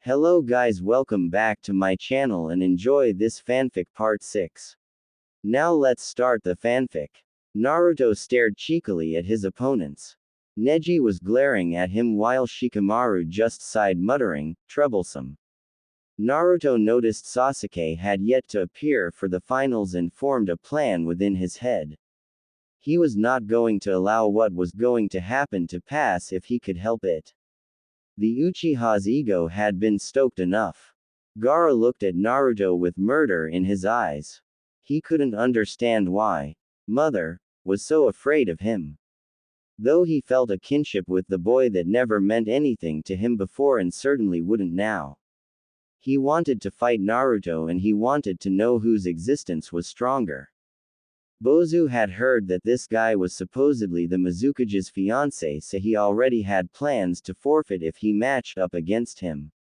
Hello guys, welcome back to my channel and enjoy this fanfic part 6. Now let's start the fanfic. Naruto stared cheekily at his opponents. Neji was glaring at him while Shikamaru just sighed, muttering, "Troublesome." Naruto noticed Sasuke had yet to appear for the finals and formed a plan within his head. He was not going to allow what was going to happen to pass if he could help it. The Uchiha's ego had been stoked enough. Gaara looked at Naruto with murder in his eyes. He couldn't understand why Mother was so afraid of him. Though he felt a kinship with the boy that never meant anything to him before and certainly wouldn't now. He wanted to fight Naruto and he wanted to know whose existence was stronger. Bozu had heard that this guy was supposedly the Mizukage's fiancé, so he already had plans to forfeit if he matched up against him.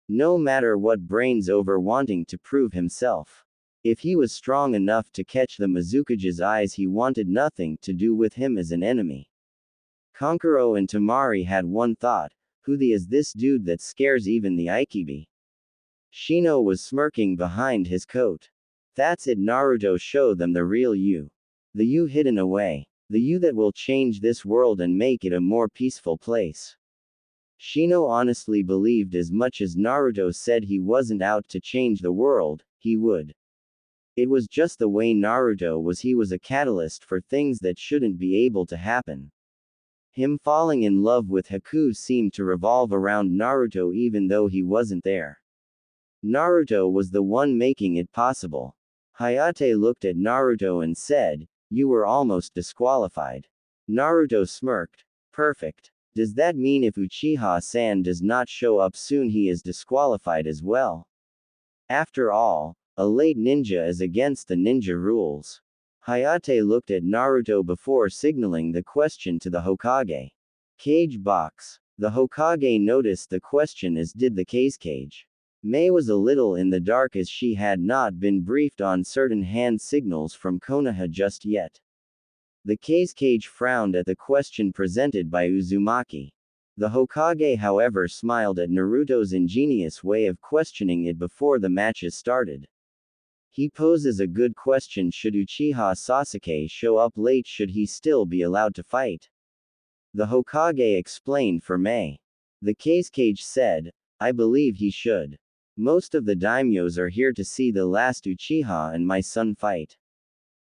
No matter what, brains over wanting to prove himself. If he was strong enough to catch the Mizukage's eyes, he wanted nothing to do with him as an enemy. Kankuro and Tamari had one thought: who the is this dude that scares even the Aikibi? Shino was smirking behind his coat. That's it, Naruto, show them the real you. The you hidden away. The you that will change this world and make it a more peaceful place. Shino honestly believed as much as Naruto said he wasn't out to change the world, he would. It was just the way Naruto was. He was a catalyst for things that shouldn't be able to happen. Him falling in love with Haku seemed to revolve around Naruto even though he wasn't there. Naruto was the one making it possible. Hayate looked at Naruto and said, "You were almost disqualified." Naruto smirked. "Perfect. Does that mean if Uchiha-san does not show up soon he is disqualified as well? After all, a late ninja is against the ninja rules." Hayate looked at Naruto before signaling the question to the Hokage. Cage box. The Hokage noticed the question as did the cage. Mei was a little in the dark as she had not been briefed on certain hand signals from Konoha just yet. The cage frowned at the question presented by Uzumaki. The Hokage, however, smiled at Naruto's ingenious way of questioning it before the matches started. He poses a good question: should Uchiha Sasuke show up late? Should he still be allowed to fight? The Hokage explained for Mei. The cage said, "I believe he should. Most of the daimyos are here to see the last Uchiha and my son fight."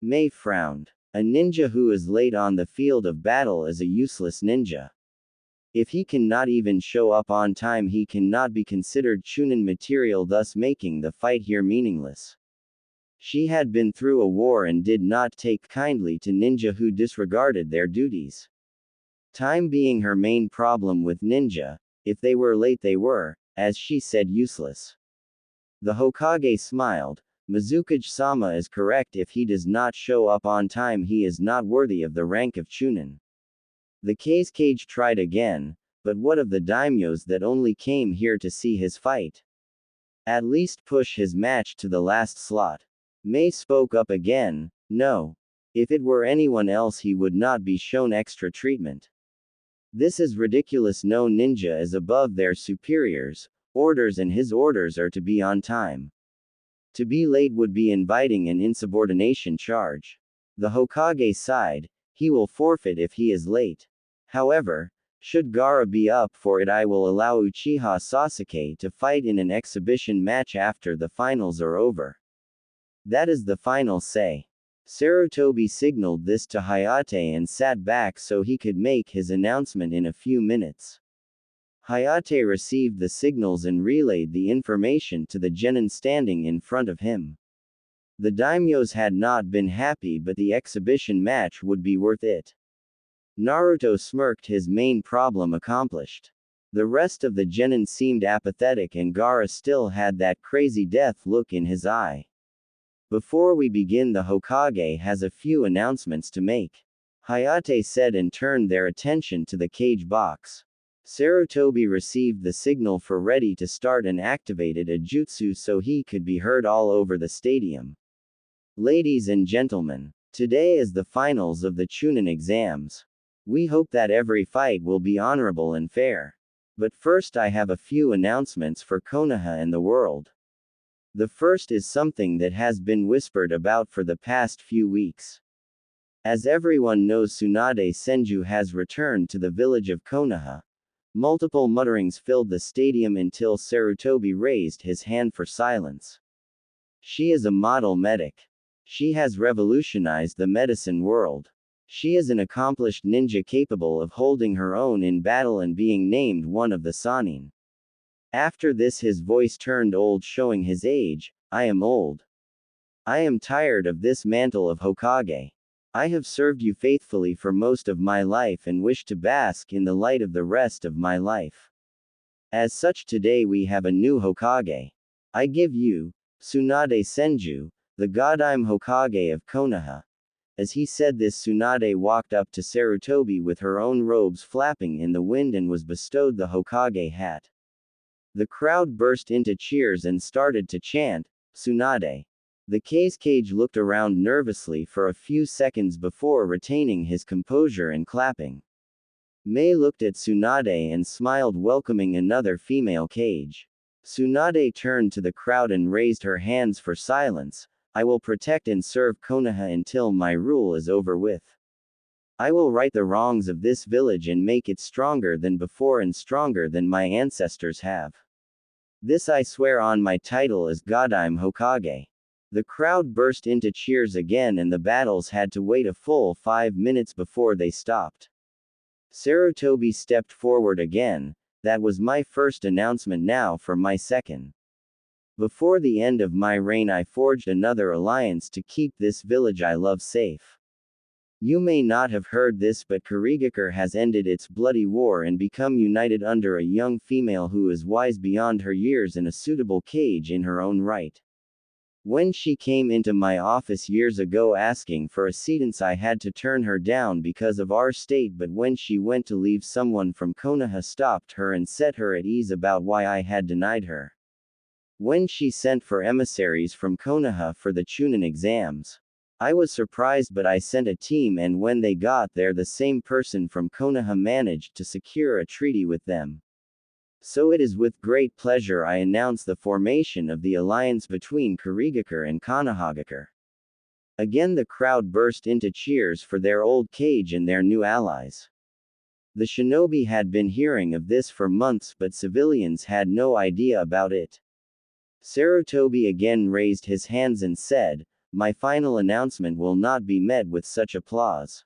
Mei frowned. A ninja who is late on the field of battle is a useless ninja. If he cannot even show up on time, he cannot be considered Chunin material, thus making the fight here meaningless. She had been through a war and did not take kindly to ninja who disregarded their duties. Time being her main problem with ninja, if they were late they were, as she said, useless. The Hokage smiled. Mizukage-sama is correct. If he does not show up on time, he is not worthy of the rank of Chunin. The cage tried again, but what of the daimyos that only came here to see his fight? At least push his match to the last slot. Mei spoke up again. No. If it were anyone else he would not be shown extra treatment. This is ridiculous. No ninja is above their superiors' orders and his orders are to be on time. To be late would be inviting an insubordination charge. The Hokage sighed. He will forfeit if he is late. However, should Gaara be up for it, I will allow Uchiha Sasuke to fight in an exhibition match after the finals are over. That is the final say. Sarutobi signaled this to Hayate and sat back so he could make his announcement in a few minutes. Hayate received the signals and relayed the information to the genin standing in front of him. The daimyos had not been happy, but the exhibition match would be worth it. Naruto smirked, his main problem accomplished. The rest of the genin seemed apathetic and Gaara still had that crazy death look in his eye. Before we begin, the Hokage has a few announcements to make. Hayate said and turned their attention to the cage box. Sarutobi received the signal for ready to start and activated a jutsu so he could be heard all over the stadium. Ladies and gentlemen, today is the finals of the Chunin exams. We hope that every fight will be honorable and fair. But first I have a few announcements for Konoha and the world. The first is something that has been whispered about for the past few weeks. As everyone knows, Tsunade Senju has returned to the village of Konoha. Multiple mutterings filled the stadium until Sarutobi raised his hand for silence. She is a model medic. She has revolutionized the medicine world. She is an accomplished ninja capable of holding her own in battle and being named one of the Sannin. After this his voice turned old, showing his age. I am old. I am tired of this mantle of Hokage. I have served you faithfully for most of my life and wish to bask in the light of the rest of my life. As such, today we have a new Hokage. I give you, Tsunade Senju, the Godime Hokage of Konoha. As he said this, Tsunade walked up to Sarutobi with her own robes flapping in the wind and was bestowed the Hokage hat. The crowd burst into cheers and started to chant, Tsunade. The Kazekage looked around nervously for a few seconds before retaining his composure and clapping. Mei looked at Tsunade and smiled, welcoming another female Kage. Tsunade turned to the crowd and raised her hands for silence. I will protect and serve Konoha until my rule is over with. I will right the wrongs of this village and make it stronger than before and stronger than my ancestors have. This I swear on my title as Godime Hokage. The crowd burst into cheers again and the battles had to wait a full 5 minutes before they stopped. Sarutobi stepped forward again. That was my first announcement, now for my second. Before the end of my reign I forged another alliance to keep this village I love safe. You may not have heard this, but Kurigakure has ended its bloody war and become united under a young female who is wise beyond her years and a suitable Kage in her own right. When she came into my office years ago asking for assistance, I had to turn her down because of our state, but when she went to leave, someone from Konoha stopped her and set her at ease about why I had denied her. When she sent for emissaries from Konoha for the Chunin exams, I was surprised, but I sent a team, and when they got there, the same person from Konoha managed to secure a treaty with them. So it is with great pleasure I announce the formation of the alliance between Kurigakure and Konohagakure. Again the crowd burst into cheers for their old Kage and their new allies. The shinobi had been hearing of this for months, but civilians had no idea about it. Sarutobi again raised his hands and said, my final announcement will not be met with such applause.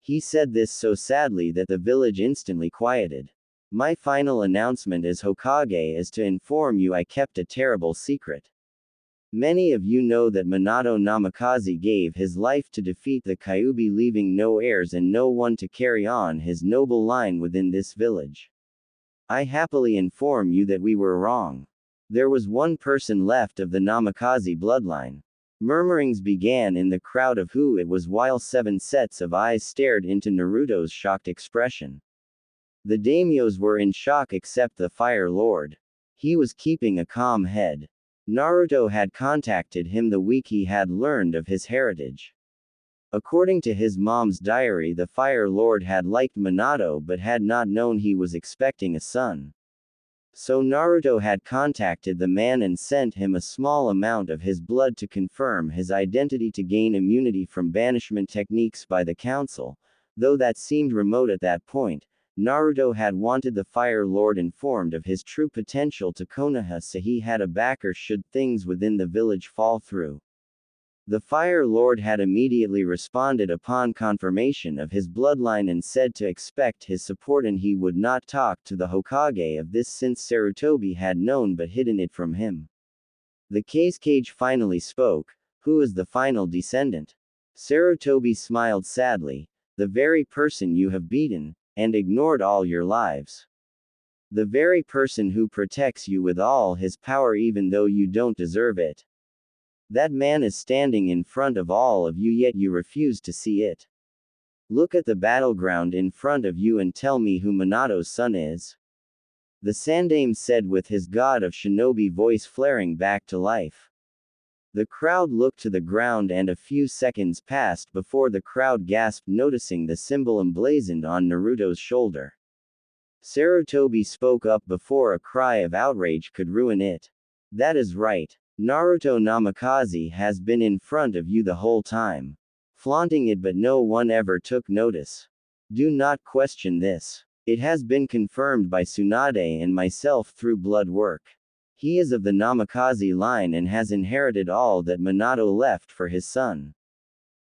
He said this so sadly that the village instantly quieted. My final announcement as Hokage is to inform you I kept a terrible secret. Many of you know that Minato Namikaze gave his life to defeat the Kyuubi, leaving no heirs and no one to carry on his noble line within this village. I happily inform you that we were wrong. There was one person left of the Namikaze bloodline. Murmurings began in the crowd of who it was, while 7 sets of eyes stared into Naruto's shocked expression. The daimyos were in shock except the Fire Lord. He was keeping a calm head. Naruto had contacted him the week he had learned of his heritage. According to his mom's diary, the Fire Lord had liked Minato but had not known he was expecting a son. So Naruto had contacted the man and sent him a small amount of his blood to confirm his identity to gain immunity from banishment techniques by the council. Though that seemed remote at that point, Naruto had wanted the Fire Lord informed of his true potential to Konoha, so he had a backer should things within the village fall through. The Fire Lord had immediately responded upon confirmation of his bloodline and said to expect his support, and he would not talk to the Hokage of this since Sarutobi had known but hidden it from him. The Kazekage finally spoke. Who is the final descendant? Sarutobi smiled sadly. The very person you have beaten and ignored all your lives. The very person who protects you with all his power even though you don't deserve it. That man is standing in front of all of you, yet you refuse to see it. Look at the battleground in front of you and tell me who Minato's son is. The Sandaime said with his god of shinobi voice flaring back to life. The crowd looked to the ground and a few seconds passed before the crowd gasped, noticing the symbol emblazoned on Naruto's shoulder. Sarutobi spoke up before a cry of outrage could ruin it. That is right. Naruto Namikaze has been in front of you the whole time. Flaunting it, but no one ever took notice. Do not question this. It has been confirmed by Tsunade and myself through blood work. He is of the Namikaze line and has inherited all that Minato left for his son.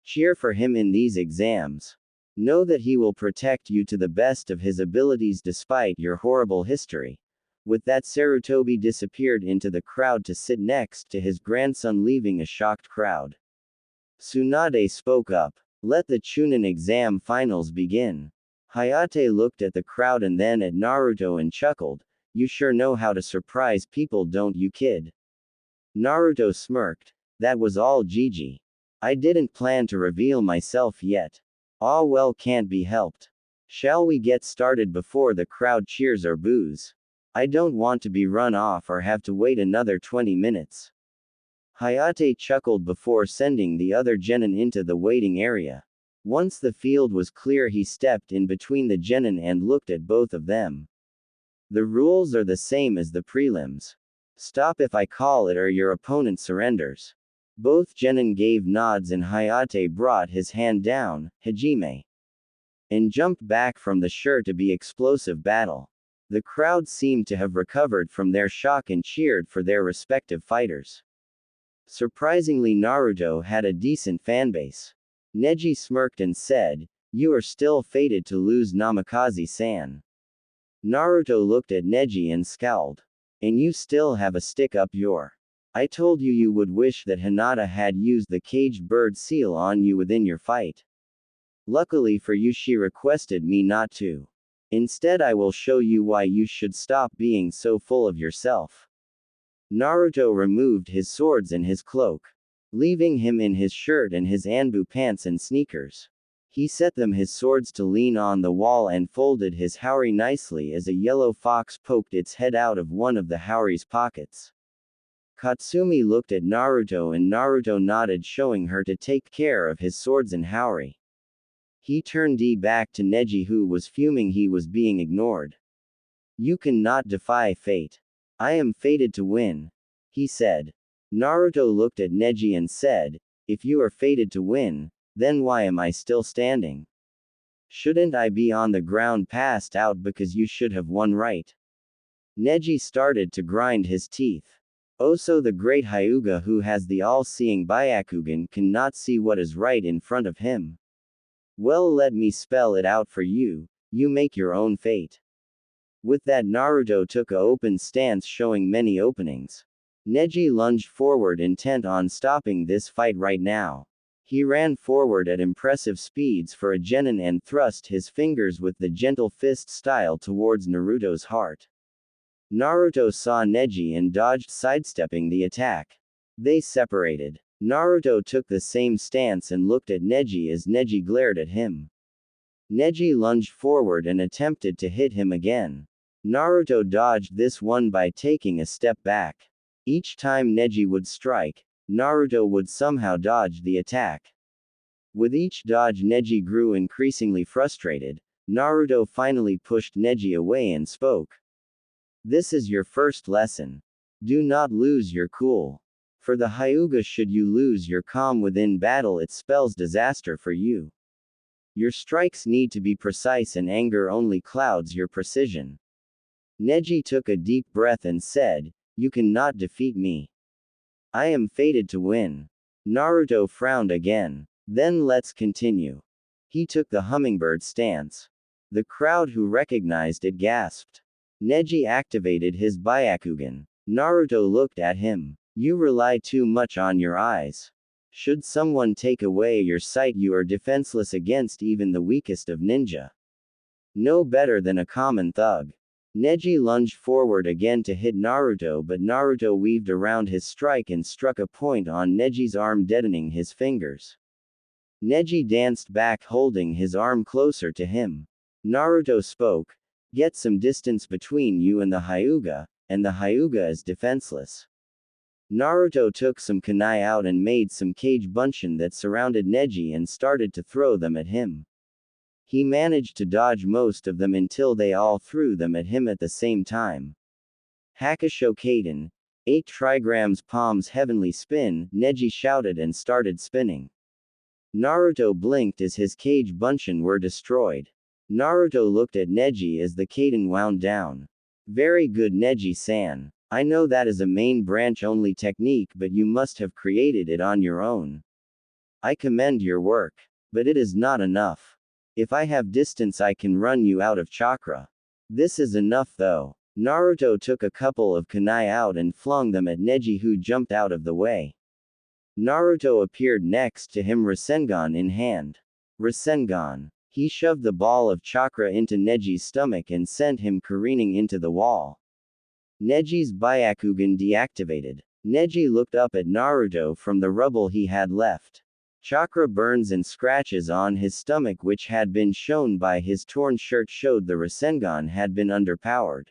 Cheer for him in these exams. Know that he will protect you to the best of his abilities despite your horrible history. With that, Sarutobi disappeared into the crowd to sit next to his grandson, leaving a shocked crowd. Tsunade spoke up. Let the Chunin exam finals begin. Hayate looked at the crowd and then at Naruto and chuckled. You sure know how to surprise people, don't you, kid? Naruto smirked. That was all, Gigi. I didn't plan to reveal myself yet. Ah well, can't be helped. Shall we get started before the crowd cheers or boos? I don't want to be run off or have to wait another 20 minutes. Hayate chuckled before sending the other genin into the waiting area. Once the field was clear, he stepped in between the genin and looked at both of them. The rules are the same as the prelims. Stop if I call it or your opponent surrenders. Both genin gave nods and Hayate brought his hand down, Hajime, and jumped back from the sure to be explosive battle. The crowd seemed to have recovered from their shock and cheered for their respective fighters. Surprisingly, Naruto had a decent fanbase. Neji smirked and said, "You are still fated to lose, Namikaze-san." Naruto looked at Neji and scowled. "And you still have a stick up your. I told you you would wish that Hinata had used the caged bird seal on you within your fight. Luckily for you, she requested me not to. Instead, I will show you why you should stop being so full of yourself." Naruto removed his swords and his cloak, leaving him in his shirt and his Anbu pants and sneakers. He set them his swords to lean on the wall and folded his haori nicely as a yellow fox poked its head out of one of the haori's pockets. Katsumi looked at Naruto and Naruto nodded, showing her to take care of his swords and haori. He turned back to Neji, who was fuming he was being ignored. "You cannot defy fate. I am fated to win," he said. Naruto looked at Neji and said, "If you are fated to win, then why am I still standing? Shouldn't I be on the ground passed out because you should have won, right?" Neji started to grind his teeth. Also, the great Hyuga, who has the all-seeing Byakugan, cannot see what is right in front of him. Well, let me spell it out for you. You make your own fate. With that, Naruto took a open stance, showing many openings. Neji lunged forward, intent on stopping this fight right now. He ran forward at impressive speeds for a genin and thrust his fingers with the gentle fist style towards Naruto's heart. Naruto saw Neji and dodged, sidestepping the attack. They separated. Naruto took the same stance and looked at Neji as Neji glared at him. Neji lunged forward and attempted to hit him again. Naruto dodged this one by taking a step back. Each time Neji would strike, Naruto would somehow dodge the attack. With each dodge, Neji grew increasingly frustrated. Naruto finally pushed Neji away and spoke. "This is your first lesson. Do not lose your cool. For the Hyuga, should you lose your calm within battle, it spells disaster for you. Your strikes need to be precise, and anger only clouds your precision." Neji took a deep breath and said, "You cannot defeat me. I am fated to win." Naruto frowned again. "Then let's continue." He took the hummingbird stance. The crowd, who recognized it, gasped. Neji activated his Byakugan. Naruto looked at him. "You rely too much on your eyes. Should someone take away your sight, you are defenseless against even the weakest of ninja. No better than a common thug." Neji lunged forward again to hit Naruto, but Naruto weaved around his strike and struck a point on Neji's arm, deadening his fingers. Neji danced back, holding his arm closer to him. Naruto spoke. "Get some distance between you and the Hyuga, and the Hyuga is defenseless." Naruto took some kunai out and made some cage bunshin that surrounded Neji and started to throw them at him. He managed to dodge most of them until they all threw them at him at the same time. Hakusho Kaden, 8 trigrams palms heavenly spin, Neji shouted and started spinning. Naruto blinked as his cage bunshin were destroyed. Naruto looked at Neji as the Kaden wound down. Very good Neji-san. I know that is a main branch only technique, but you must have created it on your own. I commend your work. But it is not enough. If I have distance I can run you out of chakra. This is enough though. Naruto took a couple of kunai out and flung them at Neji, who jumped out of the way. Naruto appeared next to him, Rasengan in hand. Rasengan. He shoved the ball of chakra into Neji's stomach and sent him careening into the wall. Neji's Byakugan deactivated. Neji looked up at Naruto from the rubble he had left. Chakra burns and scratches on his stomach, which had been shown by his torn shirt, showed the Rasengan had been underpowered.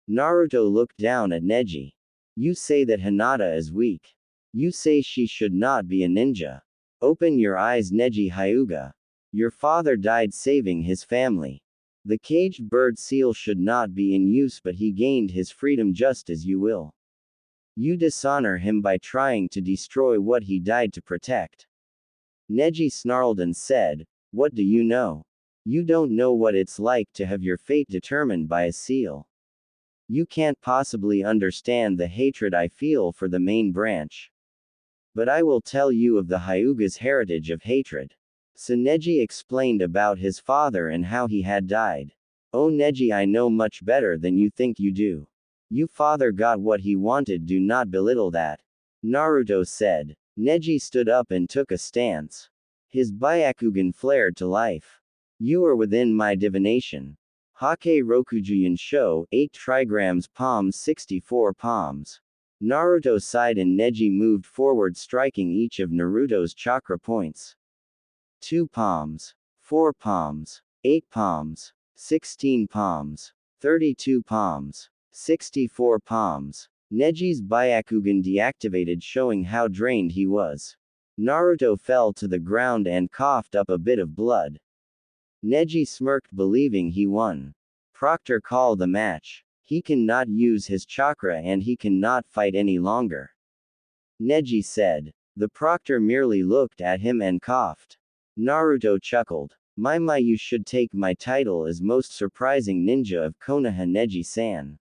Naruto looked down at Neji. You say that Hinata is weak. You say she should not be a ninja. Open your eyes, Neji Hyuga. Your father died saving his family. The caged bird seal should not be in use, but he gained his freedom just as you will. You dishonor him by trying to destroy what he died to protect. Neji snarled and said, what do you know? You don't know what it's like to have your fate determined by a seal. You can't possibly understand the hatred I feel for the main branch. But I will tell you of the Hyuga's heritage of hatred. So Neji explained about his father and how he had died. Oh Neji, I know much better than you think you do. Your father got what he wanted, do not belittle that. Naruto said. Neji stood up and took a stance. His Byakugan flared to life. You are within my divination. Hake Rokujuyan Sho, 8 trigrams palms 64 palms. Naruto sighed and Neji moved forward, striking each of Naruto's chakra points. 2 palms. 4 palms. 8 palms. 16 palms. 32 palms. 64 palms. Neji's Byakugan deactivated, showing how drained he was. Naruto fell to the ground and coughed up a bit of blood. Neji smirked, believing he won. Proctor, call the match. He cannot use his chakra and he cannot fight any longer. Neji said. The proctor merely looked at him and coughed. Naruto chuckled. My, you should take my title as most surprising ninja of Konoha, Neji-san.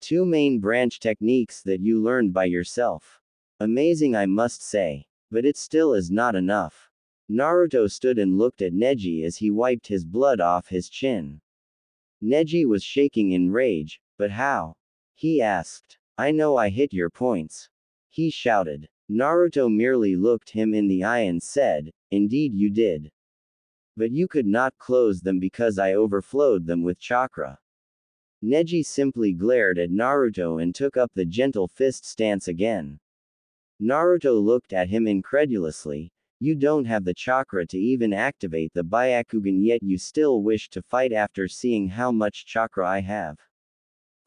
2 main branch techniques that you learned by yourself. Amazing, I must say. But it still is not enough. Naruto stood and looked at Neji as he wiped his blood off his chin. Neji was shaking in rage. But how? He asked. I know I hit your points. He shouted. Naruto merely looked him in the eye and said, indeed you did. But you could not close them because I overflowed them with chakra. Neji simply glared at Naruto and took up the gentle fist stance again. Naruto looked at him incredulously. You don't have the chakra to even activate the Byakugan, yet you still wish to fight after seeing how much chakra I have.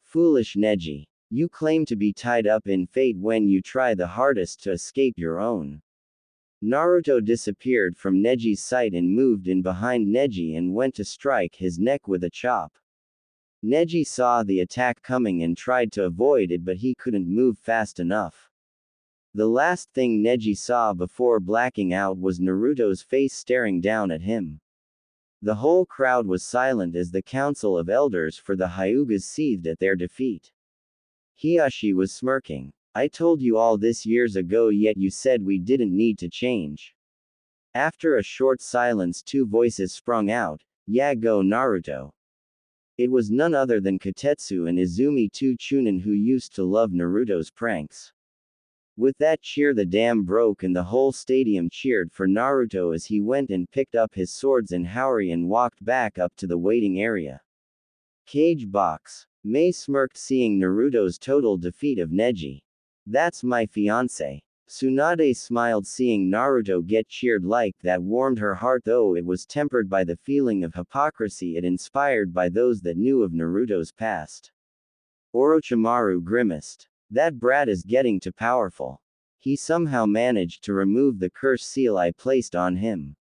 Foolish Neji. You claim to be tied up in fate when you try the hardest to escape your own. Naruto disappeared from Neji's sight and moved in behind Neji and went to strike his neck with a chop. Neji saw the attack coming and tried to avoid it, but he couldn't move fast enough. The last thing Neji saw before blacking out was Naruto's face staring down at him. The whole crowd was silent as the council of elders for the Hyugas seethed at their defeat. Hiyashi was smirking. I told you all this years ago, yet you said we didn't need to change. After a short silence, 2 voices sprung out. Yeah, go Naruto. It was none other than Kotetsu and Izumi, 2 Chunin who used to love Naruto's pranks. With that cheer the dam broke and the whole stadium cheered for Naruto as he went and picked up his swords and Haori and walked back up to the waiting area. Cage box. Mei smirked seeing Naruto's total defeat of Neji. That's my fiancé. Tsunade smiled seeing Naruto get cheered, like that warmed her heart, though it was tempered by the feeling of hypocrisy it inspired by those that knew of Naruto's past. Orochimaru grimaced. That brat is getting too powerful. He somehow managed to remove the curse seal I placed on him.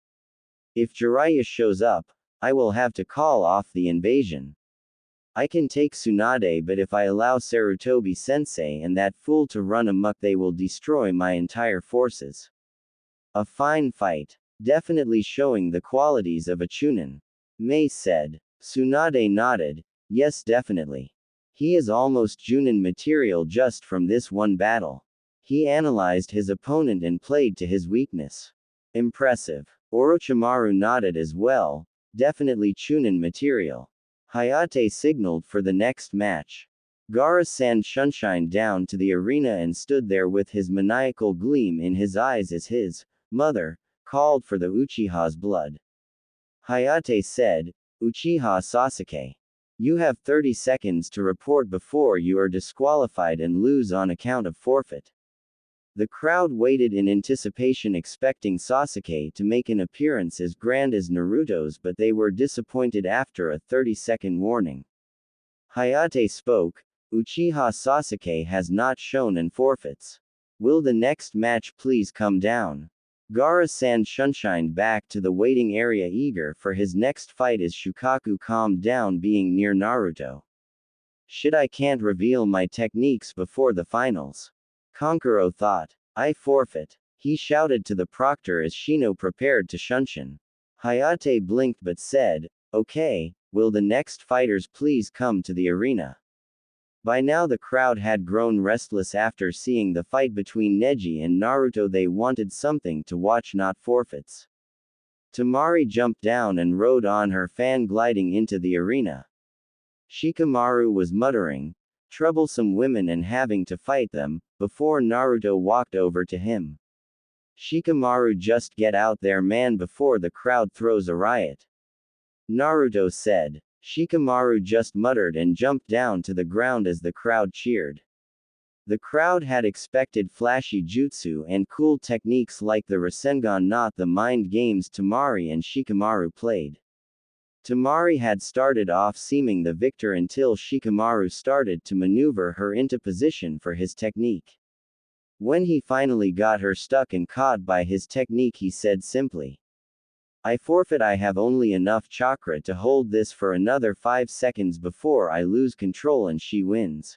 If Jiraiya shows up, I will have to call off the invasion. I can take Tsunade, but if I allow Sarutobi-sensei and that fool to run amok, they will destroy my entire forces. A fine fight. Definitely showing the qualities of a Chunin. Mei said. Tsunade nodded. Yes, definitely. He is almost Junin material just from this one battle. He analyzed his opponent and played to his weakness. Impressive. Orochimaru nodded as well. Definitely Chunin material. Hayate signaled for the next match. Gaara-san shunshined down to the arena and stood there with his maniacal gleam in his eyes as his mother called for the Uchiha's blood. Hayate said, Uchiha Sasuke. You have 30 seconds to report before you are disqualified and lose on account of forfeit. The crowd waited in anticipation, expecting Sasuke to make an appearance as grand as Naruto's, but they were disappointed after a 30-second warning. Hayate spoke, Uchiha Sasuke has not shown and forfeits. Will the next match please come down? Gaara-san shunshined back to the waiting area eager for his next fight as Shukaku calmed down, being near Naruto. Shit, I can't reveal my techniques before the finals. Kankuro thought. I forfeit. He shouted to the proctor as Shino prepared to shunshin. Hayate blinked but said, okay, will the next fighters please come to the arena? By now the crowd had grown restless after seeing the fight between Neji and Naruto. They wanted something to watch, not forfeits. Temari jumped down and rode on her fan, gliding into the arena. Shikamaru was muttering, troublesome women and having to fight them, before Naruto walked over to him. Shikamaru, just get out there, man, before the crowd throws a riot. Naruto said. Shikamaru just muttered and jumped down to the ground as the crowd cheered. The crowd had expected flashy jutsu and cool techniques like the Rasengan, not the mind games Temari and Shikamaru played. Temari had started off seeming the victor until Shikamaru started to maneuver her into position for his technique. When he finally got her stuck and caught by his technique, he said simply, I forfeit. I have only enough chakra to hold this for another 5 seconds before I lose control and she wins.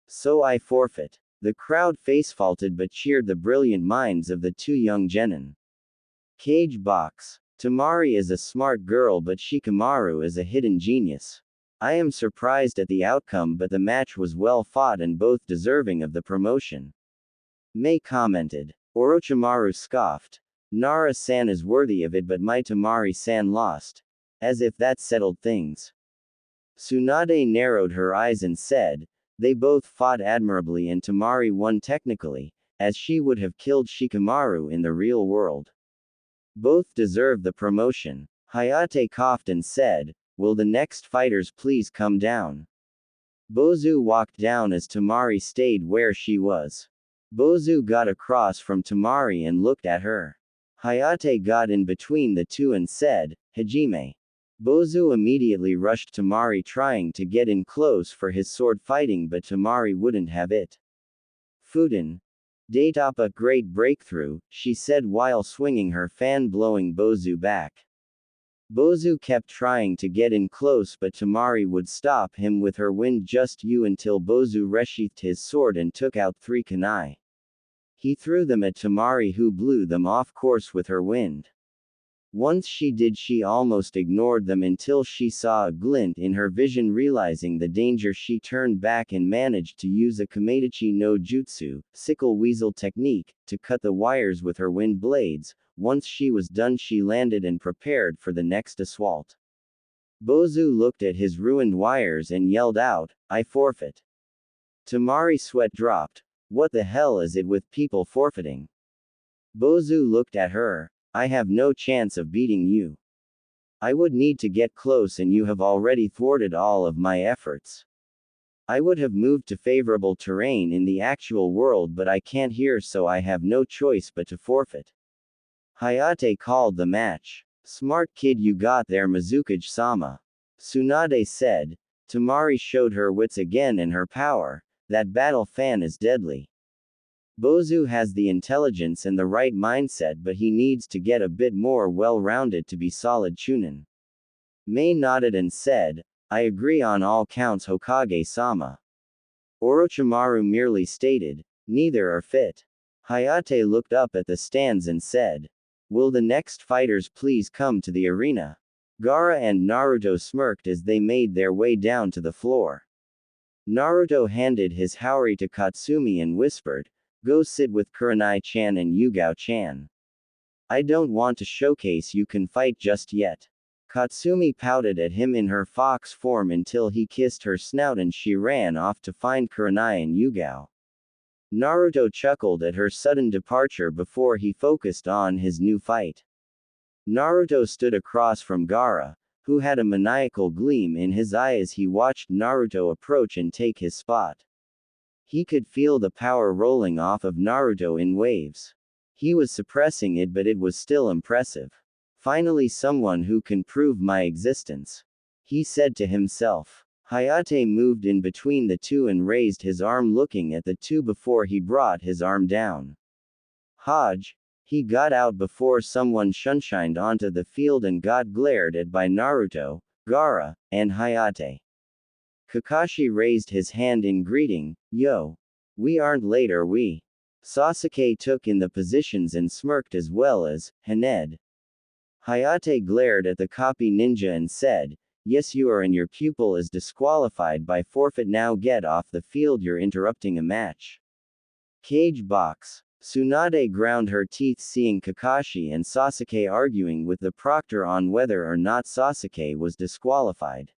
So I forfeit. The crowd facefaulted but cheered the brilliant minds of the two young genin. Cage box. Temari is a smart girl, but Shikamaru is a hidden genius. I am surprised at the outcome, but the match was well fought and both deserving of the promotion. Mei commented. Orochimaru scoffed. Nara-san is worthy of it, but my Temari-san lost. As if that settled things. Tsunade narrowed her eyes and said, they both fought admirably and Temari won technically, as she would have killed Shikamaru in the real world. Both deserve the promotion. Hayate coughed and said, will the next fighters please come down? Bozu walked down as Temari stayed where she was. Bozu got across from Temari and looked at her. Hayate got in between the two and said, Hajime. Bozu immediately rushed Temari, trying to get in close for his sword fighting, but Temari wouldn't have it. Fuden. Datapa, great breakthrough, she said while swinging her fan, blowing Bozu back. Bozu kept trying to get in close, but Temari would stop him with her wind just you until Bozu resheathed his sword and took out 3 kunai. He threw them at Temari, who blew them off course with her wind. Once she did, she almost ignored them until she saw a glint in her vision. Realizing the danger, she turned back and managed to use a Kamitachi no Jutsu, sickle weasel technique, to cut the wires with her wind blades. Once she was done, she landed and prepared for the next assault. Bozu looked at his ruined wires and yelled out, I forfeit. Temari sweat dropped. What the hell is it with people forfeiting? Bozu looked at her. I have no chance of beating you. I would need to get close and you have already thwarted all of my efforts. I would have moved to favorable terrain in the actual world, but I can't here, so I have no choice but to forfeit. Hayate called the match. Smart kid you got there, Mizukage-sama. Tsunade said. Temari showed her wits again and her power. That battle fan is deadly. Bozu has the intelligence and the right mindset, but he needs to get a bit more well-rounded to be solid Chunin. Mei nodded and said, I agree on all counts Hokage-sama. Orochimaru merely stated, neither are fit. Hayate looked up at the stands and said, will the next fighters please come to the arena? Gaara and Naruto smirked as they made their way down to the floor. Naruto handed his Haori to Katsumi and whispered, go sit with Kurenai-chan and Yugao-chan. I don't want to showcase you can fight just yet. Katsumi pouted at him in her fox form until he kissed her snout and she ran off to find Kurenai and Yugao. Naruto chuckled at her sudden departure before he focused on his new fight. Naruto stood across from Gaara, who had a maniacal gleam in his eye as he watched Naruto approach and take his spot. He could feel the power rolling off of Naruto in waves. He was suppressing it, but it was still impressive. Finally, someone who can prove my existence, he said to himself. Hayate moved in between the two and raised his arm looking at the two before he brought his arm down. Hodge, he got out before someone shunshined onto the field and got glared at by Naruto, Gaara, and Hayate. Kakashi raised his hand in greeting, yo. We aren't late, are we? Sasuke took in the positions and smirked as well as, Haned. Hayate glared at the copy ninja and said, yes you are and your pupil is disqualified by forfeit, now get off the field, you're interrupting a match. Cage box. Tsunade ground her teeth seeing Kakashi and Sasuke arguing with the proctor on whether or not Sasuke was disqualified.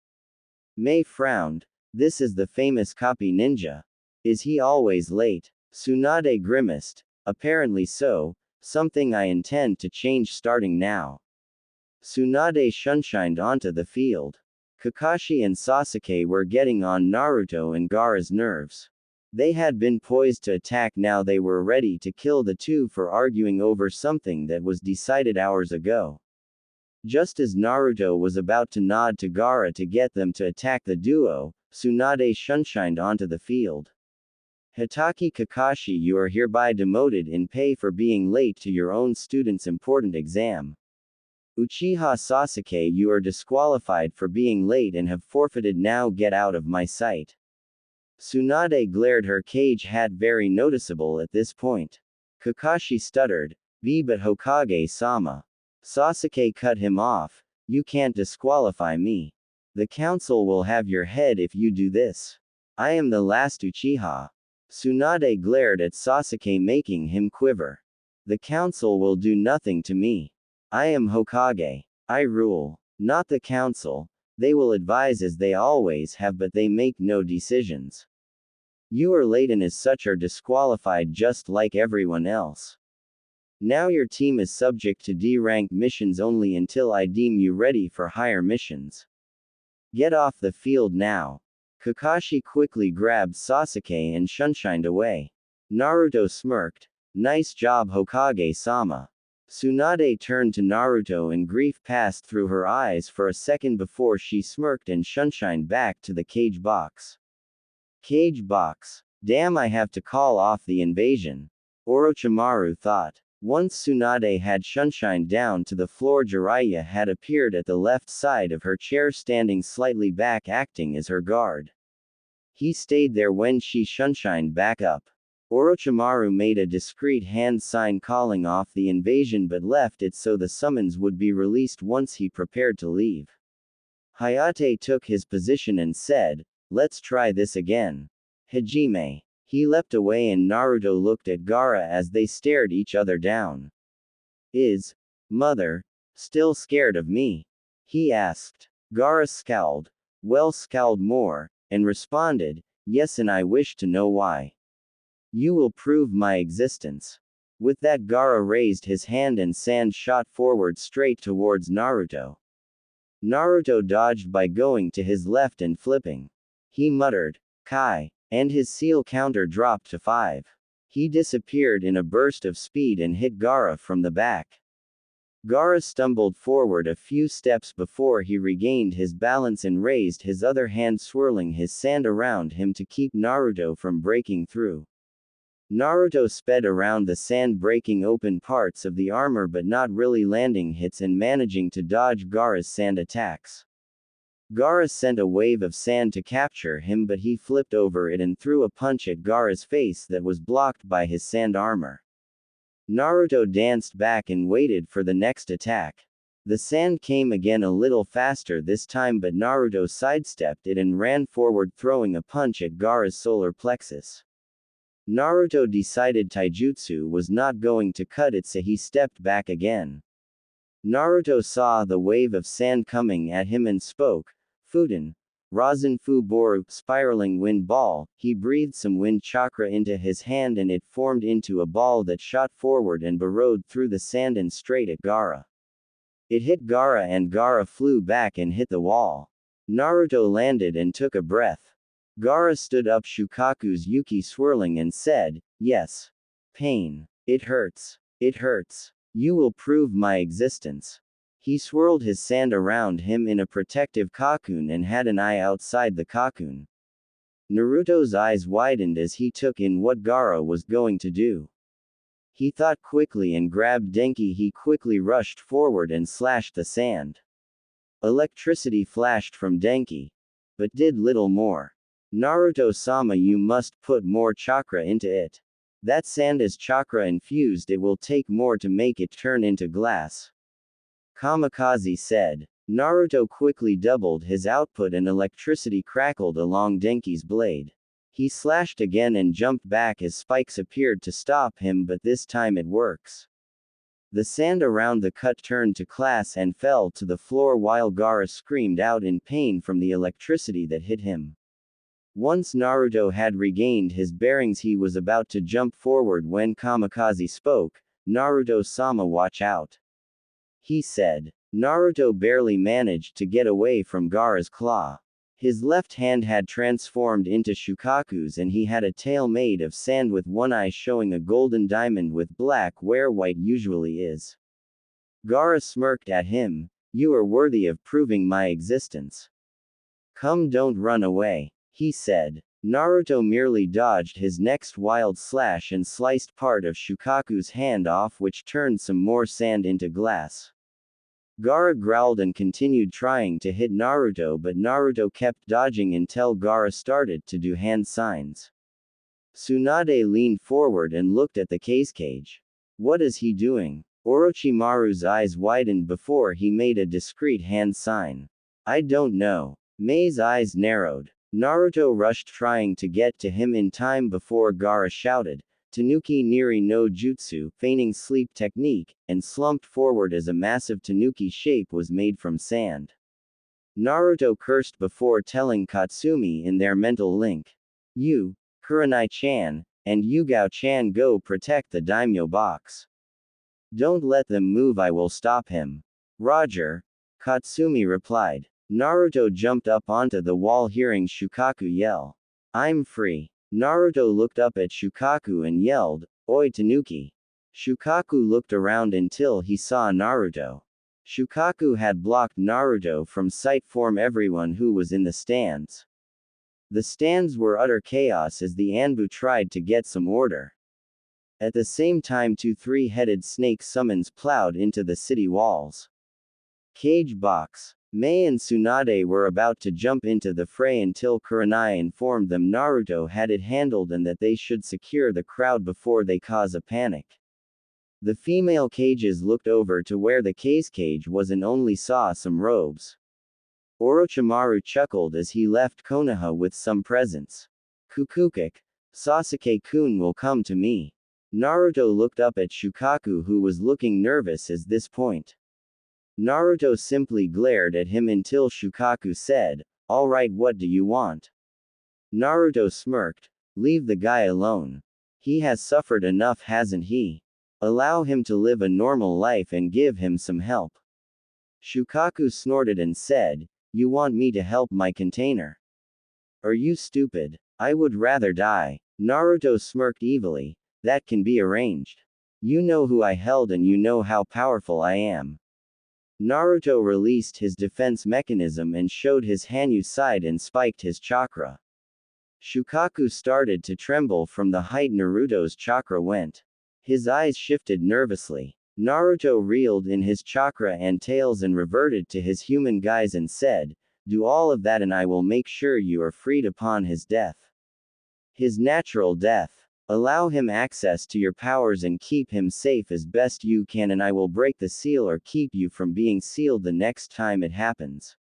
Mei frowned, this is the famous copy ninja. Is he always late? Tsunade grimaced, apparently so, something I intend to change starting now. Tsunade shunshined onto the field. Kakashi and Sasuke were getting on Naruto and Gaara's nerves. They had been poised to attack, now they were ready to kill the two for arguing over something that was decided hours ago. Just as Naruto was about to nod to Gaara to get them to attack the duo, Tsunade shunshined onto the field. Hitaki Kakashi, you are hereby demoted in pay for being late to your own student's important exam. Uchiha Sasuke, you are disqualified for being late and have forfeited, now get out of my sight. Tsunade glared, her cage hat very noticeable at this point. Kakashi stuttered, but Hokage-sama. Sasuke cut him off, you can't disqualify me. The council will have your head if you do this. I am the last Uchiha. Tsunade glared at Sasuke, making him quiver. The council will do nothing to me. I am Hokage. I rule. Not the council. They will advise as they always have, but they make no decisions. You are late and as such are disqualified just like everyone else. Now your team is subject to D-rank missions only until I deem you ready for higher missions. Get off the field now. Kakashi quickly grabbed Sasuke and shunshined away. Naruto smirked. Nice job Hokage-sama. Tsunade turned to Naruto and grief passed through her eyes for a second before she smirked and shunshined back to the cage box. Cage box. Damn, I have to call off the invasion. Orochimaru thought. Once Tsunade had shunshined down to the floor, Jiraiya had appeared at the left side of her chair, standing slightly back, acting as her guard. He stayed there when she shunshined back up. Orochimaru made a discreet hand sign calling off the invasion but left it so the summons would be released once he prepared to leave. Hayate took his position and said, let's try this again. Hajime. He leapt away and Naruto looked at Gaara as they stared each other down. Is mother still scared of me? He asked. Gaara scowled. Well, scowled more, and responded, yes, and I wish to know why. You will prove my existence. With that, Gaara raised his hand and sand shot forward straight towards Naruto. Naruto dodged by going to his left and flipping. He muttered, Kai, and his seal counter dropped to 5. He disappeared in a burst of speed and hit Gaara from the back. Gaara stumbled forward a few steps before he regained his balance and raised his other hand, swirling his sand around him to keep Naruto from breaking through. Naruto sped around the sand, breaking open parts of the armor but not really landing hits and managing to dodge Gaara's sand attacks. Gaara sent a wave of sand to capture him, but he flipped over it and threw a punch at Gaara's face that was blocked by his sand armor. Naruto danced back and waited for the next attack. The sand came again a little faster this time, but Naruto sidestepped it and ran forward, throwing a punch at Gaara's solar plexus. Naruto decided taijutsu was not going to cut it, so he stepped back again. Naruto saw the wave of sand coming at him and spoke, "Fuden, Rasen Fu Boru, spiraling wind ball." He breathed some wind chakra into his hand and it formed into a ball that shot forward and burrowed through the sand and straight at Gaara. It hit Gaara and Gaara flew back and hit the wall. Naruto landed and took a breath. Gaara stood up, Shukaku's Yuki swirling, and said, "Yes. Pain. It hurts. It hurts. You will prove my existence." He swirled his sand around him in a protective cocoon and had an eye outside the cocoon. Naruto's eyes widened as he took in what Gaara was going to do. He thought quickly and grabbed Denki. He quickly rushed forward and slashed the sand. Electricity flashed from Denki, but did little more. "Naruto-sama, you must put more chakra into it. That sand is chakra infused, it will take more to make it turn into glass," Kamikaze said. Naruto quickly doubled his output and electricity crackled along Denki's blade. He slashed again and jumped back as spikes appeared to stop him, but this time it works. The sand around the cut turned to glass and fell to the floor while Gaara screamed out in pain from the electricity that hit him. Once Naruto had regained his bearings, he was about to jump forward when Kamikaze spoke, "Naruto-sama, watch out," he said. Naruto barely managed to get away from Gaara's claw. His left hand had transformed into Shukaku's and he had a tail made of sand with one eye showing a golden diamond with black where white usually is. Gaara smirked at him, "You are worthy of proving my existence. Come, don't run away," he said. Naruto merely dodged his next wild slash and sliced part of Shukaku's hand off, which turned some more sand into glass. Gaara growled and continued trying to hit Naruto, but Naruto kept dodging until Gaara started to do hand signs. Tsunade leaned forward and looked at the cage. "What is he doing?" Orochimaru's eyes widened before he made a discreet hand sign. "I don't know." Mei's eyes narrowed. Naruto rushed, trying to get to him in time before Gaara shouted, "Tanuki Niri no Jutsu," feigning sleep technique, and slumped forward as a massive tanuki shape was made from sand. Naruto cursed before telling Katsumi in their mental link, "You, Kurenai-chan, and Yugao-chan go protect the daimyo box. Don't let them move, I will stop him." "Roger," Katsumi replied. Naruto jumped up onto the wall, hearing Shukaku yell, "I'm free." Naruto looked up at Shukaku and yelled, "Oi Tanuki." Shukaku looked around until he saw Naruto. Shukaku had blocked Naruto from sight from everyone who was in the stands. The stands were utter chaos as the Anbu tried to get some order. At the same time, two three-headed snake summons plowed into the city walls. Cage box. Mei and Tsunade were about to jump into the fray until Kurenai informed them Naruto had it handled and that they should secure the crowd before they cause a panic. The female cages looked over to where the cage was and only saw some robes. Orochimaru chuckled as he left Konoha with some presents. "Kukukik, Sasuke-kun will come to me." Naruto looked up at Shukaku, who was looking nervous at this point. Naruto simply glared at him until Shukaku said, "All right, what do you want?" Naruto smirked, "Leave the guy alone. He has suffered enough, hasn't he? Allow him to live a normal life and give him some help." Shukaku snorted and said, "You want me to help my container? Are you stupid? I would rather die." Naruto smirked evilly, "That can be arranged. You know who I held and you know how powerful I am." Naruto released his defense mechanism and showed his Hanyu side and spiked his chakra. Shukaku started to tremble from the height Naruto's chakra went. His eyes shifted nervously. Naruto reeled in his chakra and tails and reverted to his human guise and said, Do all of that and I will make sure you are freed upon his death. His natural death. Allow him access to your powers and keep him safe as best you can, and I will break the seal or keep you from being sealed the next time it happens.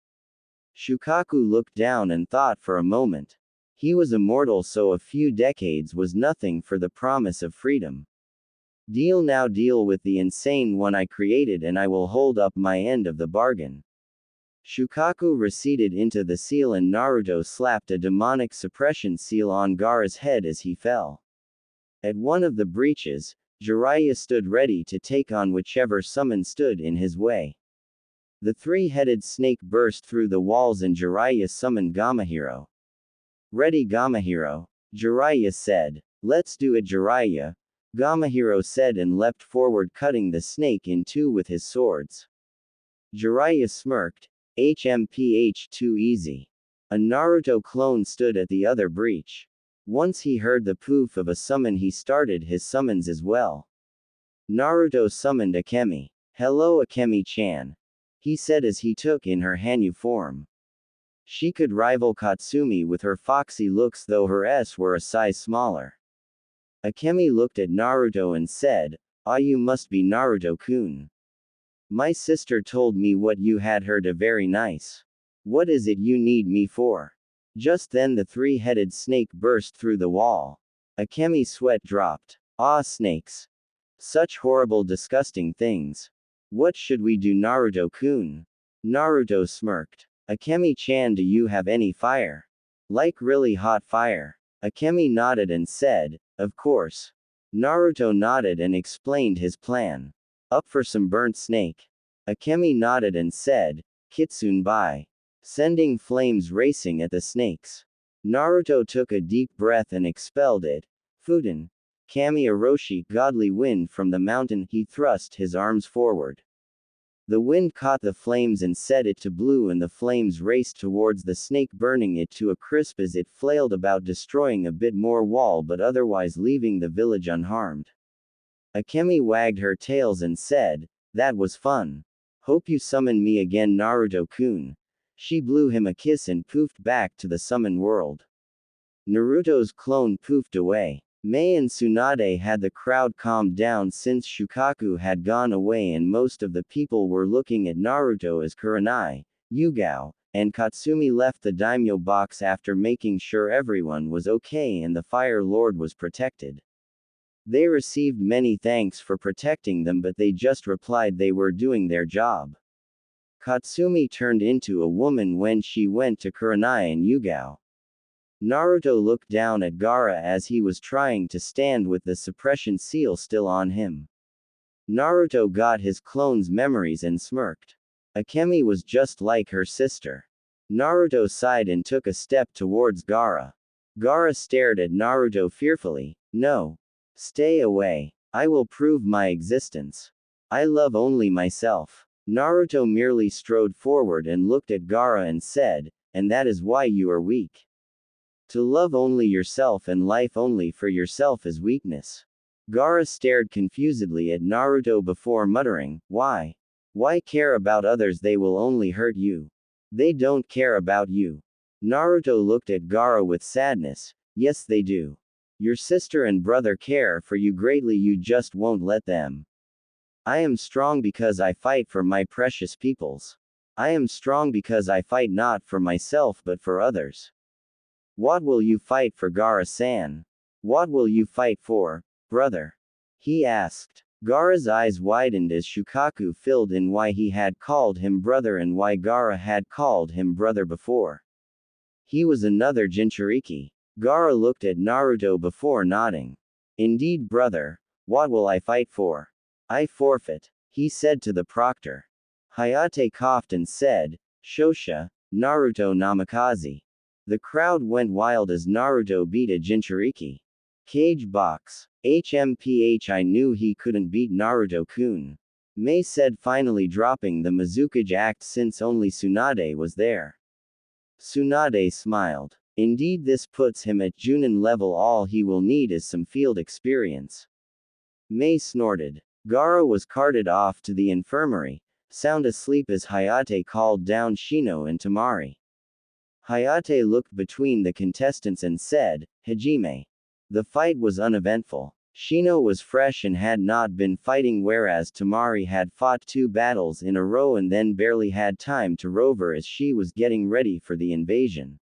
Shukaku looked down and thought for a moment. He was immortal, so a few decades was nothing for the promise of freedom. Deal now, deal with the insane one I created and I will hold up my end of the bargain. Shukaku receded into the seal and Naruto slapped a demonic suppression seal on Gaara's head as he fell. At one of the breaches, Jiraiya stood ready to take on whichever summon stood in his way. The three-headed snake burst through the walls and Jiraiya summoned Gamahiro. Ready, Gamahiro, Jiraiya said. Let's do it, Jiraiya, Gamahiro said and leapt forward, cutting the snake in two with his swords. Jiraiya smirked. HMPH, too easy. A Naruto clone stood at the other breach. Once he heard the poof of a summon, he started his summons as well. Naruto summoned Akemi. Hello, Akemi-chan, he said as he took in her Hanyu form. She could rival Katsumi with her foxy looks, though her S were a size smaller. Akemi looked at Naruto and said, "Ah, you must be Naruto-kun. My sister told me what you had heard, a very nice. What is it you need me for?" Just then the three-headed snake burst through the wall. Akemi's sweat dropped. Ah, snakes. Such horrible, disgusting things. What should we do, Naruto-kun? Naruto smirked. Akemi-chan, do you have any fire? Like really hot fire? Akemi nodded and said, of course. Naruto nodded and explained his plan. Up for some burnt snake? Akemi nodded and said, Kitsune bai. Sending flames racing at the snakes. Naruto took a deep breath and expelled it. Fuden. Kami Aroshi, godly wind from the mountain, he thrust his arms forward. The wind caught the flames and set it to blue, and the flames raced towards the snake, burning it to a crisp as it flailed about, destroying a bit more wall but otherwise leaving the village unharmed. Akemi wagged her tails and said, that was fun. Hope you summon me again, Naruto-kun. She blew him a kiss and poofed back to the summon world. Naruto's clone poofed away. Mei and Tsunade had the crowd calmed down since Shukaku had gone away and most of the people were looking at Naruto as Kurenai, Yugao, and Katsumi left the daimyo box after making sure everyone was okay and the Fire Lord was protected. They received many thanks for protecting them, but they just replied they were doing their job. Katsumi turned into a woman when she went to Kurenai and Yugao. Naruto looked down at Gaara as he was trying to stand with the suppression seal still on him. Naruto got his clone's memories and smirked. Akemi was just like her sister. Naruto sighed and took a step towards Gaara. Gaara stared at Naruto fearfully. No. Stay away. I will prove my existence. I love only myself. Naruto merely strode forward and looked at Gaara and said, and that is why you are weak. To love only yourself and life only for yourself is weakness. Gaara stared confusedly at Naruto before muttering, why? Why care about others? They will only hurt you. They don't care about you. Naruto looked at Gaara with sadness. Yes, they do. Your sister and brother care for you greatly, you just won't let them. I am strong because I fight for my precious peoples. I am strong because I fight not for myself but for others. What will you fight for, Gaara-san? What will you fight for, brother? He asked. Gaara's eyes widened as Shukaku filled in why he had called him brother and why Gaara had called him brother before. He was another Jinchuriki. Gaara looked at Naruto before nodding. Indeed, brother. What will I fight for? I forfeit, he said to the proctor. Hayate coughed and said, Shosha, Naruto Namikaze. The crowd went wild as Naruto beat a Jinchuriki. Cage box. HMPH, I knew he couldn't beat Naruto-kun. Mei said, finally dropping the Mizukage act since only Tsunade was there. Tsunade smiled. Indeed, this puts him at Junin level. All he will need is some field experience. Mei snorted. Gaara was carted off to the infirmary, sound asleep as Hayate called down Shino and Tamari. Hayate looked between the contestants and said, Hajime. The fight was uneventful. Shino was fresh and had not been fighting, whereas Tamari had fought 2 battles in a row and then barely had time to rover as she was getting ready for the invasion.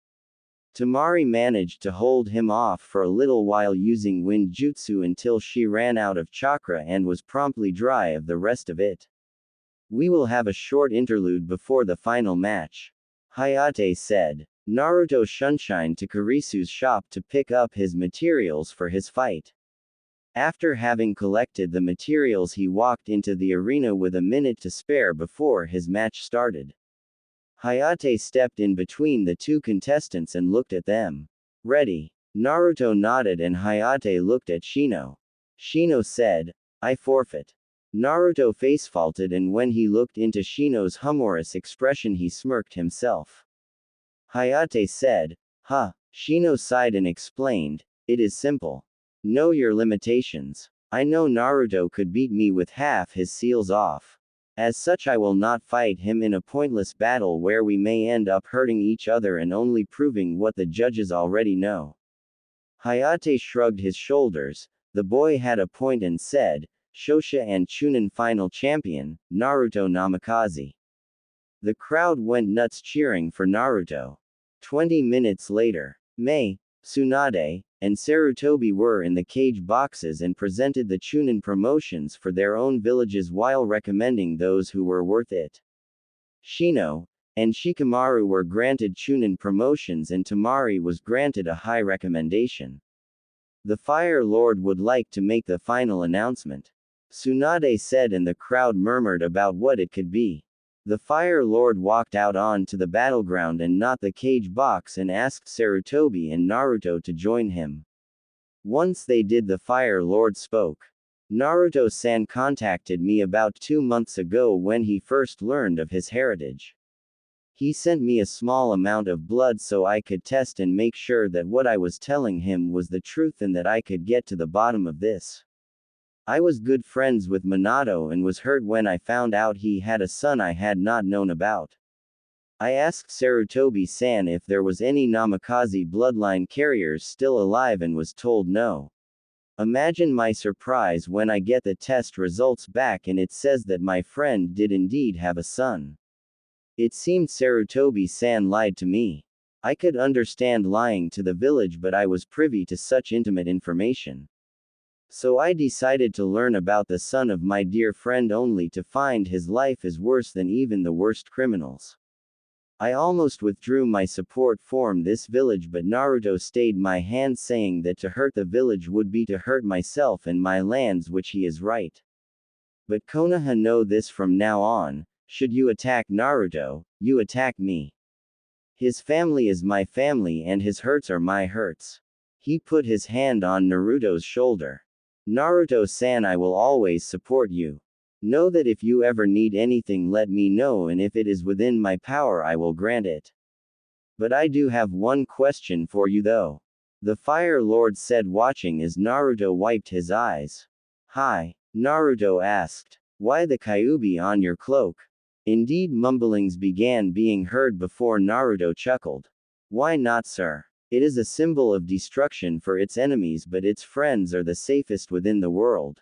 Tamari managed to hold him off for a little while using wind jutsu until she ran out of chakra and was promptly dry of the rest of it. We will have a short interlude before the final match, Hayate said. Naruto shunshine to Kurisu's shop to pick up his materials for his fight. After having collected the materials, he walked into the arena with a minute to spare before his match started. Hayate stepped in between the 2 contestants and looked at them. Ready. Naruto nodded and Hayate looked at Shino. Shino said, I forfeit. Naruto facefaulted, and when he looked into Shino's humorous expression he smirked himself. Hayate said, Huh. Shino sighed and explained, it is simple. Know your limitations. I know Naruto could beat me with half his seals off. As such, I will not fight him in a pointless battle where we may end up hurting each other and only proving what the judges already know. Hayate shrugged his shoulders. The boy had a point and said, Shosha and Chunin final champion, Naruto Namikaze. The crowd went nuts cheering for Naruto. 20 minutes later, Mei, Tsunade, and Sarutobi were in the cage boxes and presented the Chunin promotions for their own villages while recommending those who were worth it. Shino and Shikamaru were granted Chunin promotions and Tamari was granted a high recommendation. The Fire Lord would like to make the final announcement, Tsunade said, and the crowd murmured about what it could be. The Fire Lord walked out onto the battleground and not the cage box and asked Sarutobi and Naruto to join him. Once they did, the Fire Lord spoke. Naruto-san contacted me about 2 months ago when he first learned of his heritage. He sent me a small amount of blood so I could test and make sure that what I was telling him was the truth and that I could get to the bottom of this. I was good friends with Minato and was hurt when I found out he had a son I had not known about. I asked Sarutobi-san if there was any Namikaze bloodline carriers still alive and was told no. Imagine my surprise when I get the test results back and it says that my friend did indeed have a son. It seemed Sarutobi-san lied to me. I could understand lying to the village, but I was privy to such intimate information. So I decided to learn about the son of my dear friend only to find his life is worse than even the worst criminals. I almost withdrew my support from this village, but Naruto stayed my hand, saying that to hurt the village would be to hurt myself and my lands, which he is right. But Konoha know this from now on, should you attack Naruto, you attack me. His family is my family and his hurts are my hurts. He put his hand on Naruto's shoulder. Naruto-san, I will always support you. Know that if you ever need anything, let me know, and if it is within my power I will grant it. But I do have one question for you though. The Fire Lord said, watching as Naruto wiped his eyes. Hi, Naruto asked. Why the Kyuubi on your cloak? Indeed, mumblings began being heard before Naruto chuckled. Why not, sir? It is a symbol of destruction for its enemies, but its friends are the safest within the world.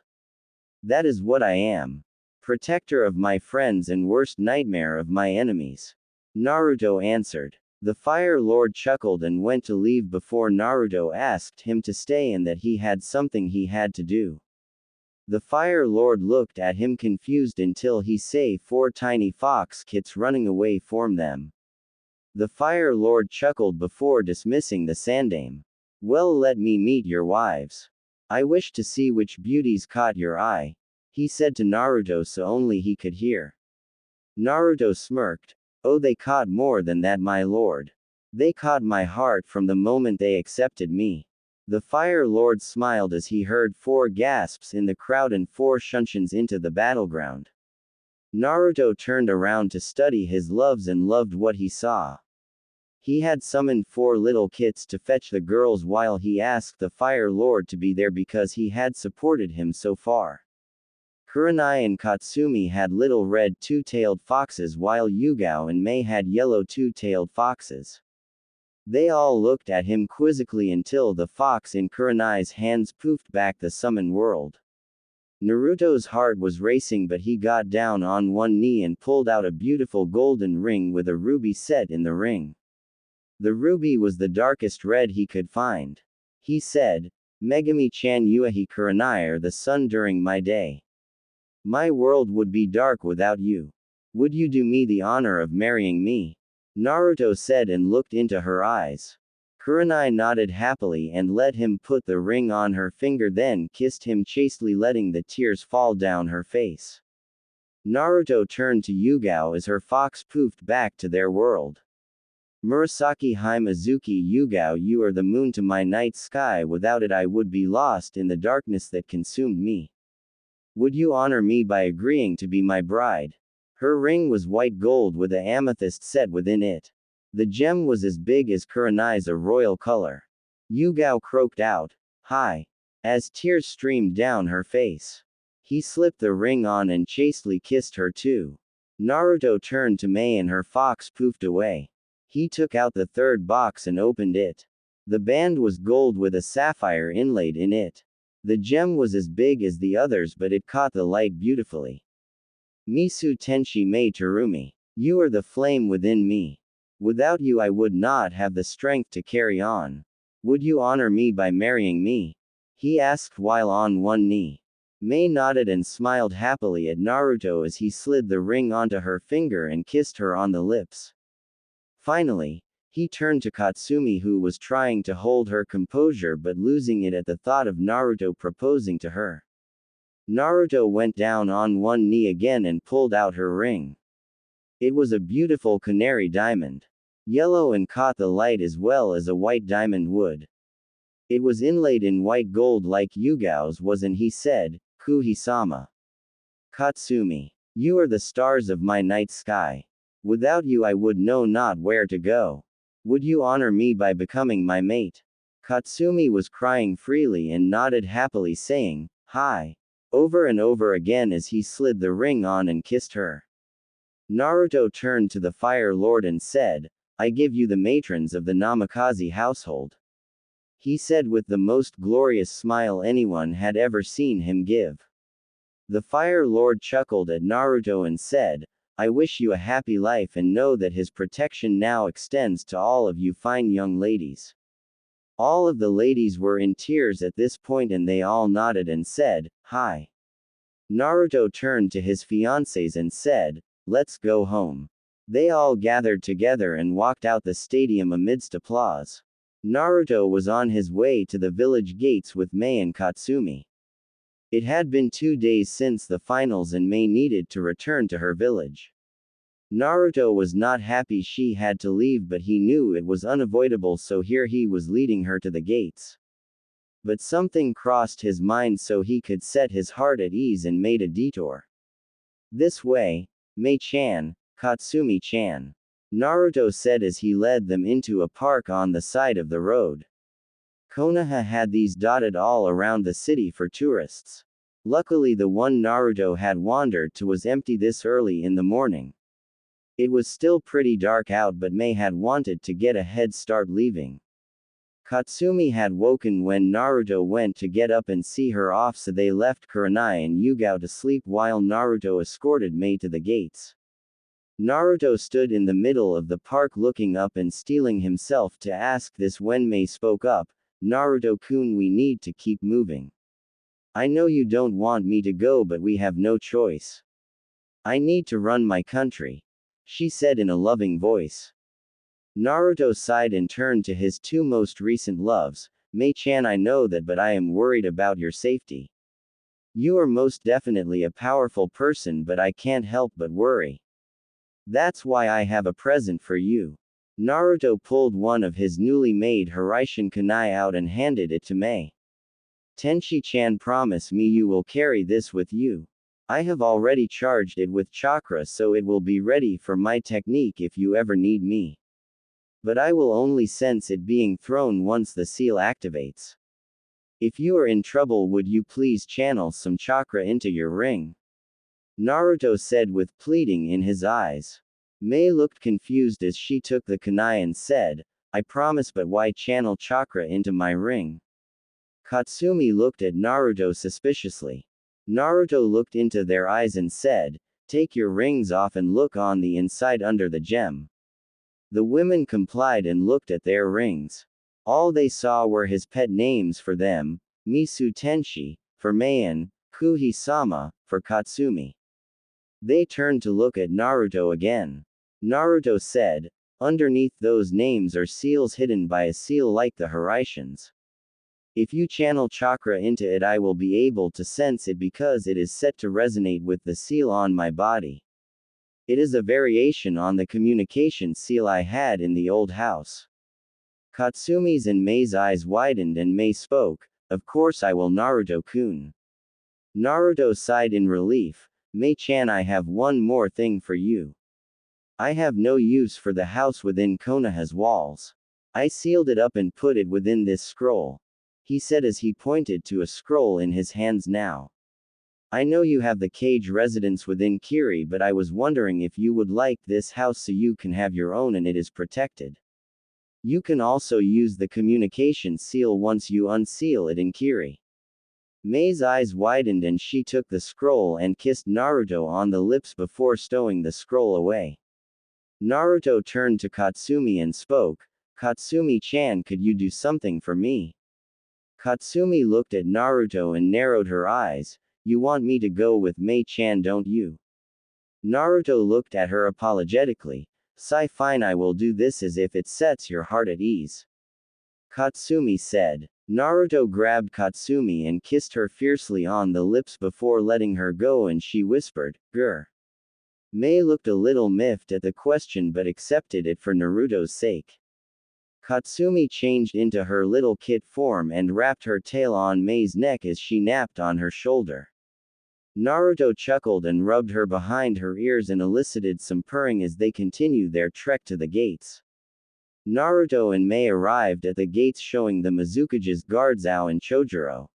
That is what I am. Protector of my friends and worst nightmare of my enemies. Naruto answered. The Fire Lord chuckled and went to leave before Naruto asked him to stay and that he had something he had to do. The Fire Lord looked at him confused until he saw 4 tiny fox kits running away from them. The Fire Lord chuckled before dismissing the Sandame. Well, let me meet your wives. I wish to see which beauties caught your eye, he said to Naruto so only he could hear. Naruto smirked. Oh, they caught more than that, my lord. They caught my heart from the moment they accepted me. The Fire Lord smiled as he heard 4 gasps in the crowd and 4 shunshins into the battleground. Naruto turned around to study his loves and loved what he saw. He had summoned 4 little kits to fetch the girls while he asked the Fire Lord to be there because he had supported him so far. Kurenai and Katsumi had little red 2-tailed foxes while Yugao and Mei had yellow 2-tailed foxes. They all looked at him quizzically until the fox in Kurenai's hands poofed back the summon world. Naruto's heart was racing, but he got down on one knee and pulled out a beautiful golden ring with a ruby set in the ring. The ruby was the darkest red he could find. He said, Megami-chan Yuahi Kurenai are the sun during my day. My world would be dark without you. Would you do me the honor of marrying me? Naruto said and looked into her eyes. Kurenai nodded happily and let him put the ring on her finger, then kissed him chastely, letting the tears fall down her face. Naruto turned to Yugao as her fox poofed back to their world. Murasaki Haimazuki Yugao, you are the moon to my night sky. Without it I would be lost in the darkness that consumed me. Would you honor me by agreeing to be my bride? Her ring was white gold with an amethyst set within it. The gem was as big as Kurenai's, a royal color. Yugao croaked out, "Hi," as tears streamed down her face. He slipped the ring on and chastely kissed her too. Naruto turned to Mei and her fox poofed away. He took out the third box and opened it. The band was gold with a sapphire inlaid in it. The gem was as big as the others, but it caught the light beautifully. Misu Tenshi Mei Terumi. You are the flame within me. Without you I would not have the strength to carry on. Would you honor me by marrying me? He asked while on one knee. Mei nodded and smiled happily at Naruto as he slid the ring onto her finger and kissed her on the lips. Finally, he turned to Katsumi, who was trying to hold her composure but losing it at the thought of Naruto proposing to her. Naruto went down on one knee again and pulled out her ring. It was a beautiful canary diamond. Yellow and caught the light as well as a white diamond would. It was inlaid in white gold like Yugao's was, and he said, Kuhi-sama. Katsumi. You are the stars of my night sky. Without you I would know not where to go. Would you honor me by becoming my mate? Katsumi was crying freely and nodded happily, saying, "Hi," over and over again as he slid the ring on and kissed her. Naruto turned to the Fire Lord and said, I give you the matrons of the Namikaze household. He said with the most glorious smile anyone had ever seen him give. The Fire Lord chuckled at Naruto and said, I wish you a happy life and know that his protection now extends to all of you fine young ladies. All of the ladies were in tears at this point and they all nodded and said, Hi. Naruto turned to his fiancées and said, Let's go home. They all gathered together and walked out the stadium amidst applause. Naruto was on his way to the village gates with Mei and Katsumi. It had been 2 days since the finals and Mei needed to return to her village. Naruto was not happy she had to leave, but he knew it was unavoidable, so here he was leading her to the gates. But something crossed his mind, so he could set his heart at ease and made a detour. This way, Mei-chan, Katsumi-chan. Naruto said as he led them into a park on the side of the road. Konoha had these dotted all around the city for tourists. Luckily the one Naruto had wandered to was empty this early in the morning. It was still pretty dark out, but Mei had wanted to get a head start leaving. Katsumi had woken when Naruto went to get up and see her off, so they left Kurenai and Yugao to sleep while Naruto escorted Mei to the gates. Naruto stood in the middle of the park looking up and steeling himself to ask this when Mei spoke up, Naruto-kun, we need to keep moving. I know you don't want me to go, but we have no choice. I need to run my country, she said in a loving voice. Naruto sighed and turned to his two most recent loves. Mei-chan, I know that, but I am worried about your safety. You are most definitely a powerful person, but I can't help but worry. That's why I have a present for you. Naruto pulled one of his newly made Hiraishin kunai out and handed it to Mei. Tenshi-chan, promise me you will carry this with you. I have already charged it with chakra, so it will be ready for my technique if you ever need me. But I will only sense it being thrown once the seal activates. If you are in trouble, would you please channel some chakra into your ring? Naruto said with pleading in his eyes. Mei looked confused as she took the kunai and said, I promise, but why channel chakra into my ring? Katsumi looked at Naruto suspiciously. Naruto looked into their eyes and said, take your rings off and look on the inside under the gem. The women complied and looked at their rings. All they saw were his pet names for them, Misu Tenshi, for Mayan, Kuhi-sama, for Katsumi. They turned to look at Naruto again. Naruto said, underneath those names are seals hidden by a seal like the Hiraishans. If you channel chakra into it, I will be able to sense it because it is set to resonate with the seal on my body. It is a variation on the communication seal I had in the old house. Katsumi's and Mei's eyes widened and Mei spoke, of course I will, Naruto-kun. Naruto sighed in relief. Mei-chan, I have one more thing for you. I have no use for the house within Konoha's walls. I sealed it up and put it within this scroll, he said as he pointed to a scroll in his hands now. I know you have the cage residence within Kiri, but I was wondering if you would like this house so you can have your own and it is protected. You can also use the communication seal once you unseal it in Kiri. Mei's eyes widened and she took the scroll and kissed Naruto on the lips before stowing the scroll away. Naruto turned to Katsumi and spoke, Katsumi-chan, could you do something for me? Katsumi looked at Naruto and narrowed her eyes. You want me to go with Mei-chan, don't you? Naruto looked at her apologetically. Sigh, fine, I will do this as if it sets your heart at ease. Katsumi said. Naruto grabbed Katsumi and kissed her fiercely on the lips before letting her go, and she whispered, grr. Mei looked a little miffed at the question but accepted it for Naruto's sake. Katsumi changed into her little kit form and wrapped her tail on Mei's neck as she napped on her shoulder. Naruto chuckled and rubbed her behind her ears and elicited some purring as they continued their trek to the gates. Naruto and Mei arrived at the gates, showing the Mizukage's guards Ao and Chojuro.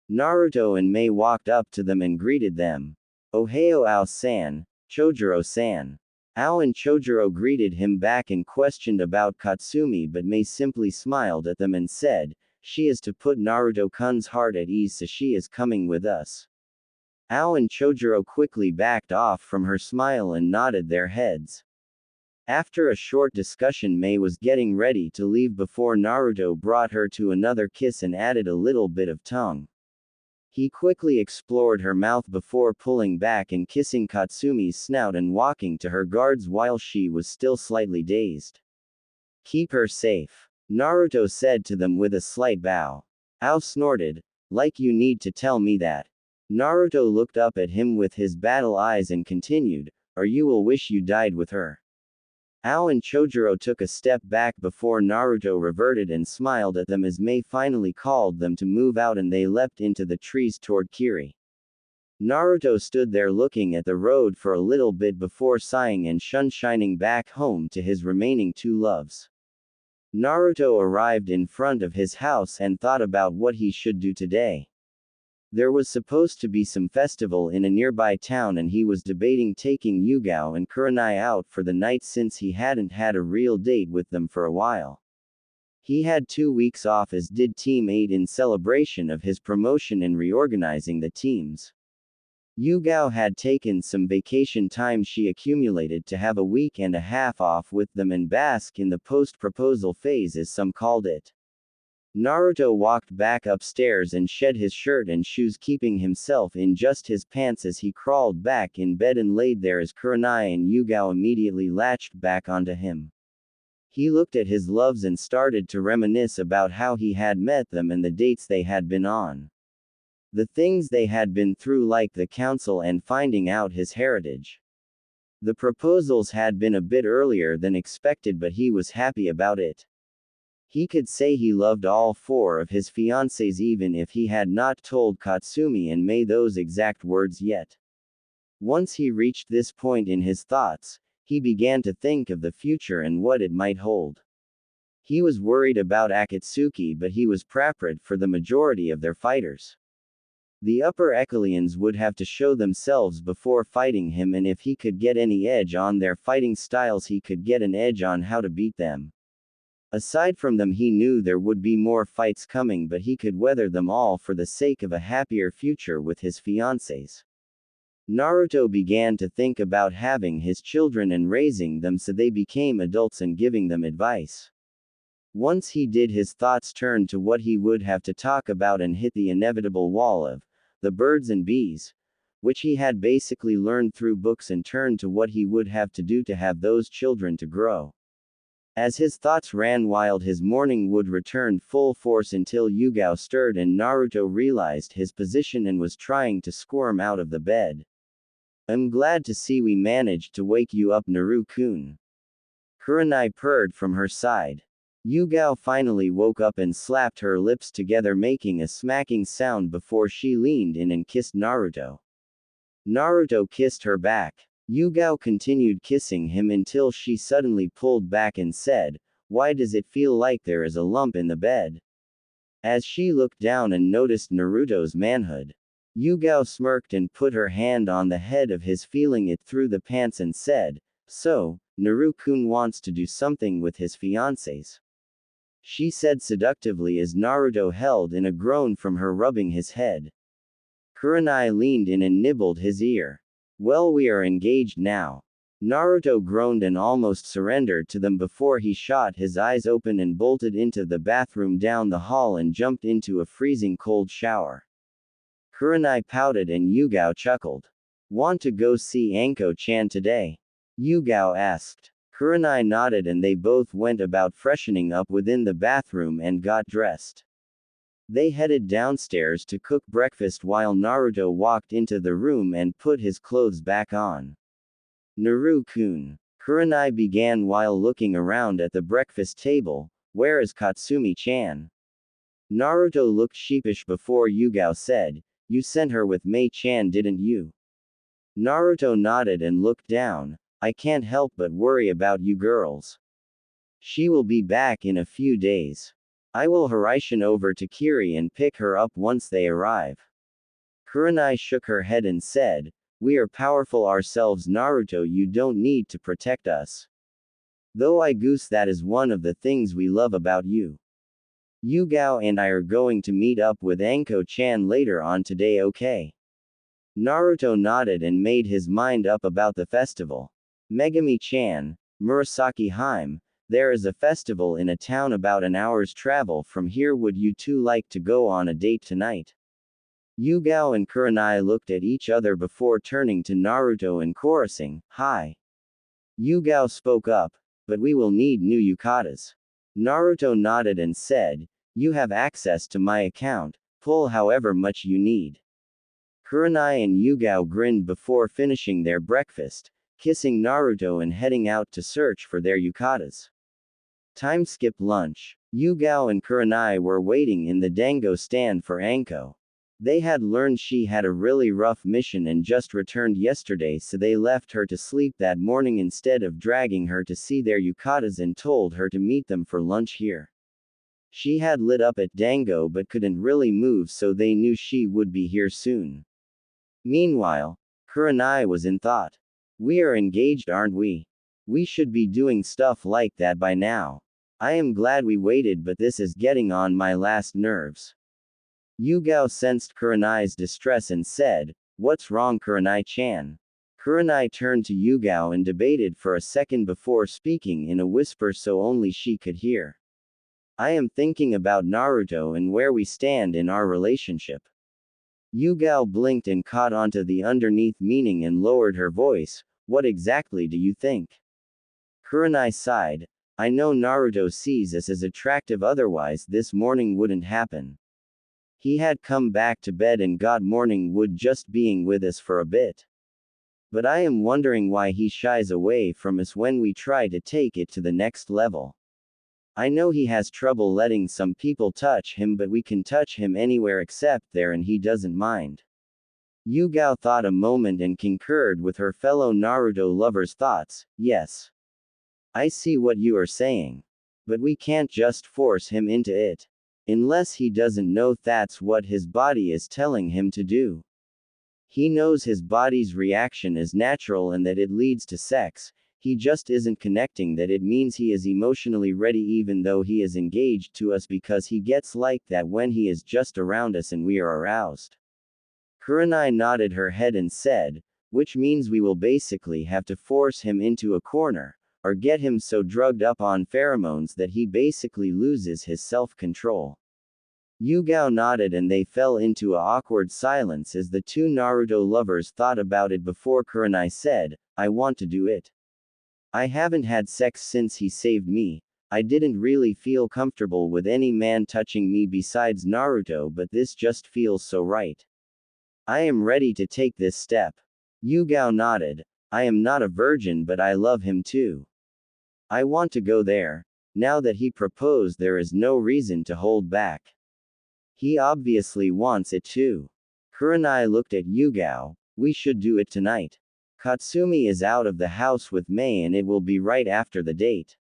Naruto and Mei walked up to them and greeted them. Ohayo Ao-san, Chojuro-san. Ao and Chojuro greeted him back and questioned about Katsumi, but Mei simply smiled at them and said, she is to put Naruto-kun's heart at ease, so she is coming with us. Ao and Chojuro quickly backed off from her smile and nodded their heads. After a short discussion, Mei was getting ready to leave before Naruto brought her to another kiss and added a little bit of tongue. He quickly explored her mouth before pulling back and kissing Katsumi's snout and walking to her guards while she was still slightly dazed. Keep her safe, Naruto said to them with a slight bow. Ao snorted, like you need to tell me that. Naruto looked up at him with his battle eyes and continued, or you will wish you died with her. Ao and Chojuro took a step back before Naruto reverted and smiled at them as Mei finally called them to move out and they leapt into the trees toward Kiri. Naruto stood there looking at the road for a little bit before sighing and shining back home to his remaining two loves. Naruto arrived in front of his house and thought about what he should do today. There was supposed to be some festival in a nearby town and he was debating taking Yugao and Kurenai out for the night since he hadn't had a real date with them for a while. He had 2 weeks off, as did Team 8, in celebration of his promotion and reorganizing the teams. Yugao had taken some vacation time she accumulated to have a week and a half off with them and bask in the post-proposal phase, as some called it. Naruto walked back upstairs and shed his shirt and shoes, keeping himself in just his pants as he crawled back in bed and laid there as Kurenai and Yugao immediately latched back onto him. He looked at his loves and started to reminisce about how he had met them and the dates they had been on. The things they had been through, like the council and finding out his heritage. The proposals had been a bit earlier than expected, but he was happy about it. He could say he loved all 4 of his fiancées even if he had not told Katsumi and Mei those exact words yet. Once he reached this point in his thoughts, he began to think of the future and what it might hold. He was worried about Akatsuki, but he was prepared for the majority of their fighters. The upper echelons would have to show themselves before fighting him, and if he could get any edge on their fighting styles, he could get an edge on how to beat them. Aside from them, he knew there would be more fights coming, but he could weather them all for the sake of a happier future with his fiancées. Naruto began to think about having his children and raising them so they became adults and giving them advice. Once he did, his thoughts turned to what he would have to talk about and hit the inevitable wall of the birds and bees, which he had basically learned through books, and turned to what he would have to do to have those children to grow. As his thoughts ran wild, his morning wood returned full force until Yugao stirred and Naruto realized his position and was trying to squirm out of the bed. "I'm glad to see we managed to wake you up, Naru-kun." Kurenai purred from her side. Yugao finally woke up and slapped her lips together, making a smacking sound before she leaned in and kissed Naruto. Naruto kissed her back. Yugao continued kissing him until she suddenly pulled back and said, "Why does it feel like there is a lump in the bed?" As she looked down and noticed Naruto's manhood, Yugao smirked and put her hand on the head of his, feeling it through the pants, and said, "So, Naru-kun wants to do something with his fiancés," she said seductively as Naruto held in a groan from her, rubbing his head. Kurenai leaned in and nibbled his ear. "Well, we are engaged now." Naruto groaned and almost surrendered to them before he shot his eyes open and bolted into the bathroom down the hall and jumped into a freezing cold shower. Kurenai pouted and Yugao chuckled. "Want to go see Anko-chan today?" Yugao asked. Kurenai nodded and they both went about freshening up within the bathroom and got dressed. They headed downstairs to cook breakfast while Naruto walked into the room and put his clothes back on. "Naru-kun," Kurenai began while looking around at the breakfast table, "where is Katsumi-chan?" Naruto looked sheepish before Yugao said, "You sent her with Mei-chan, didn't you?" Naruto nodded and looked down. "I can't help but worry about you girls. She will be back in a few days. I will Hiraishin over to Kiri and pick her up once they arrive." Kurenai shook her head and said, "We are powerful ourselves, Naruto, you don't need to protect us. Though I goose, that is one of the things we love about you. Yugao and I are going to meet up with Anko-chan later on today, okay?" Naruto nodded and made his mind up about the festival. "Megami-chan, Murasaki Harem, there is a festival in a town about an hour's travel from here. Would you two like to go on a date tonight?" Yugao and Kurenai looked at each other before turning to Naruto and chorusing, "Hi." Yugao spoke up, "But we will need new yukatas." Naruto nodded and said, "You have access to my account, pull however much you need." Kurenai and Yugao grinned before finishing their breakfast, kissing Naruto and heading out to search for their yukatas. Time skip lunch. Yugao and Kurenai were waiting in the dango stand for Anko. They had learned she had a really rough mission and just returned yesterday, so they left her to sleep that morning instead of dragging her to see their yukatas and told her to meet them for lunch here. She had lit up at dango but couldn't really move, so they knew she would be here soon. Meanwhile, Kurenai was in thought. "We are engaged, aren't we? We should be doing stuff like that by now. I am glad we waited, but this is getting on my last nerves." Yugao sensed Kurenai's distress and said, "What's wrong, Kurenai-chan?" Kurenai turned to Yugao and debated for a second before speaking in a whisper so only she could hear. "I am thinking about Naruto and where we stand in our relationship." Yugao blinked and caught onto the underneath meaning and lowered her voice, "What exactly do you think?" Kurenai sighed. "I know Naruto sees us as attractive, otherwise this morning wouldn't happen. He had come back to bed and got morning wood just being with us for a bit. But I am wondering why he shies away from us when we try to take it to the next level. I know he has trouble letting some people touch him, but we can touch him anywhere except there and he doesn't mind." Yugao thought a moment and concurred with her fellow Naruto lover's thoughts. "Yes. I see what you are saying. But we can't just force him into it. Unless he doesn't know that's what his body is telling him to do. He knows his body's reaction is natural and that it leads to sex. he just isn't connecting that it means he is emotionally ready even though he is engaged to us because he gets like that when he is just around us and we are aroused. Kurenai nodded her head and said, which means we will basically have to force him into a corner, or get him so drugged up on pheromones that he basically loses his self-control. Yugao nodded and they fell into a awkward silence as the two Naruto lovers thought about it before Kurenai said, I want to do it. I haven't had sex since he saved me. I didn't really feel comfortable with any man touching me besides Naruto, but this just feels so right. I am ready to take this step. Yugao nodded. I am not a virgin, but I love him too. I want to go there. Now that he proposed, there is no reason to hold back. He obviously wants it too. Kurenai looked at Yugao. We should do it tonight. Katsumi is out of the house with Mei and it will be right after the date.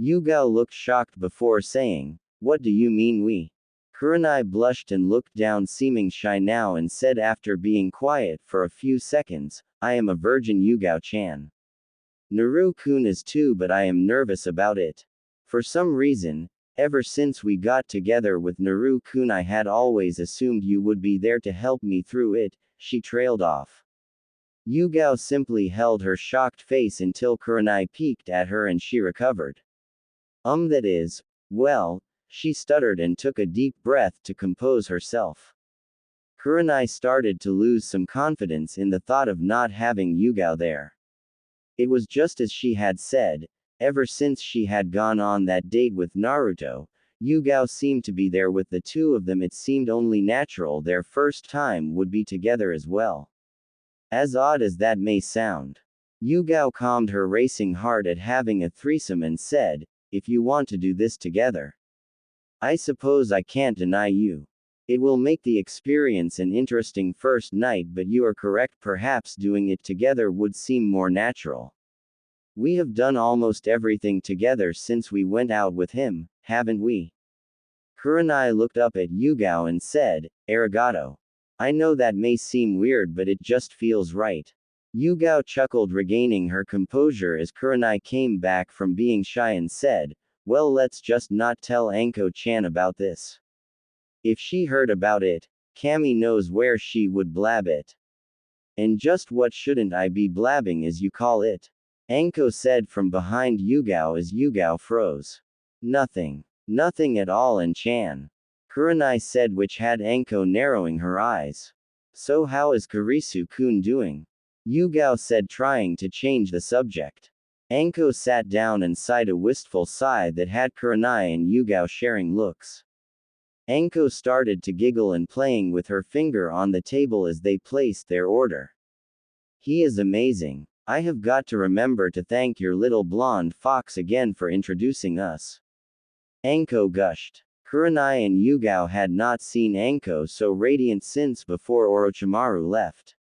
Yugao looked shocked before saying, what do you mean we? Kurenai blushed and looked down, seeming shy now, and said after being quiet for a few seconds, I am a virgin, Yugao-chan. Naru-kun is too, but I am nervous about it. For some reason, ever since we got together with Naru-kun I had always assumed you would be there to help me through it, she trailed off. Yugao simply held her shocked face until Kurenai peeked at her and she recovered. That is, well, she stuttered and took a deep breath to compose herself. Kurenai started to lose some confidence in the thought of not having Yugao there. It was just as she had said, ever since she had gone on that date with Naruto, Yugao seemed to be there with the two of them. It seemed only natural their first time would be together as well. As odd as that may sound. Yugao calmed her racing heart at having a threesome and said, if you want to do this together. I suppose I can't deny you. It will make the experience an interesting first night, but you are correct, perhaps doing it together would seem more natural. We have done almost everything together since we went out with him, haven't we? Kurenai looked up at Yugao and said, Arigato. I know that may seem weird, but it just feels right. Yugao chuckled, regaining her composure as Kurenai came back from being shy and said, well, let's just not tell Anko-chan about this. If she heard about it, Kami knows where she would blab it. And just what shouldn't I be blabbing as you call it? Anko said from behind Yugao as Yugao froze. Nothing. Nothing at all, and Chan. Kurenai said, which had Anko narrowing her eyes. So how is Kurisu-kun doing? Yugao said, trying to change the subject. Anko sat down and sighed a wistful sigh that had Kurenai and Yugao sharing looks. Anko started to giggle and playing with her finger on the table as they placed their order. He is amazing. I have got to remember to thank your little blonde fox again for introducing us. Anko gushed. Kurenai and Yugao had not seen Anko so radiant since before Orochimaru left.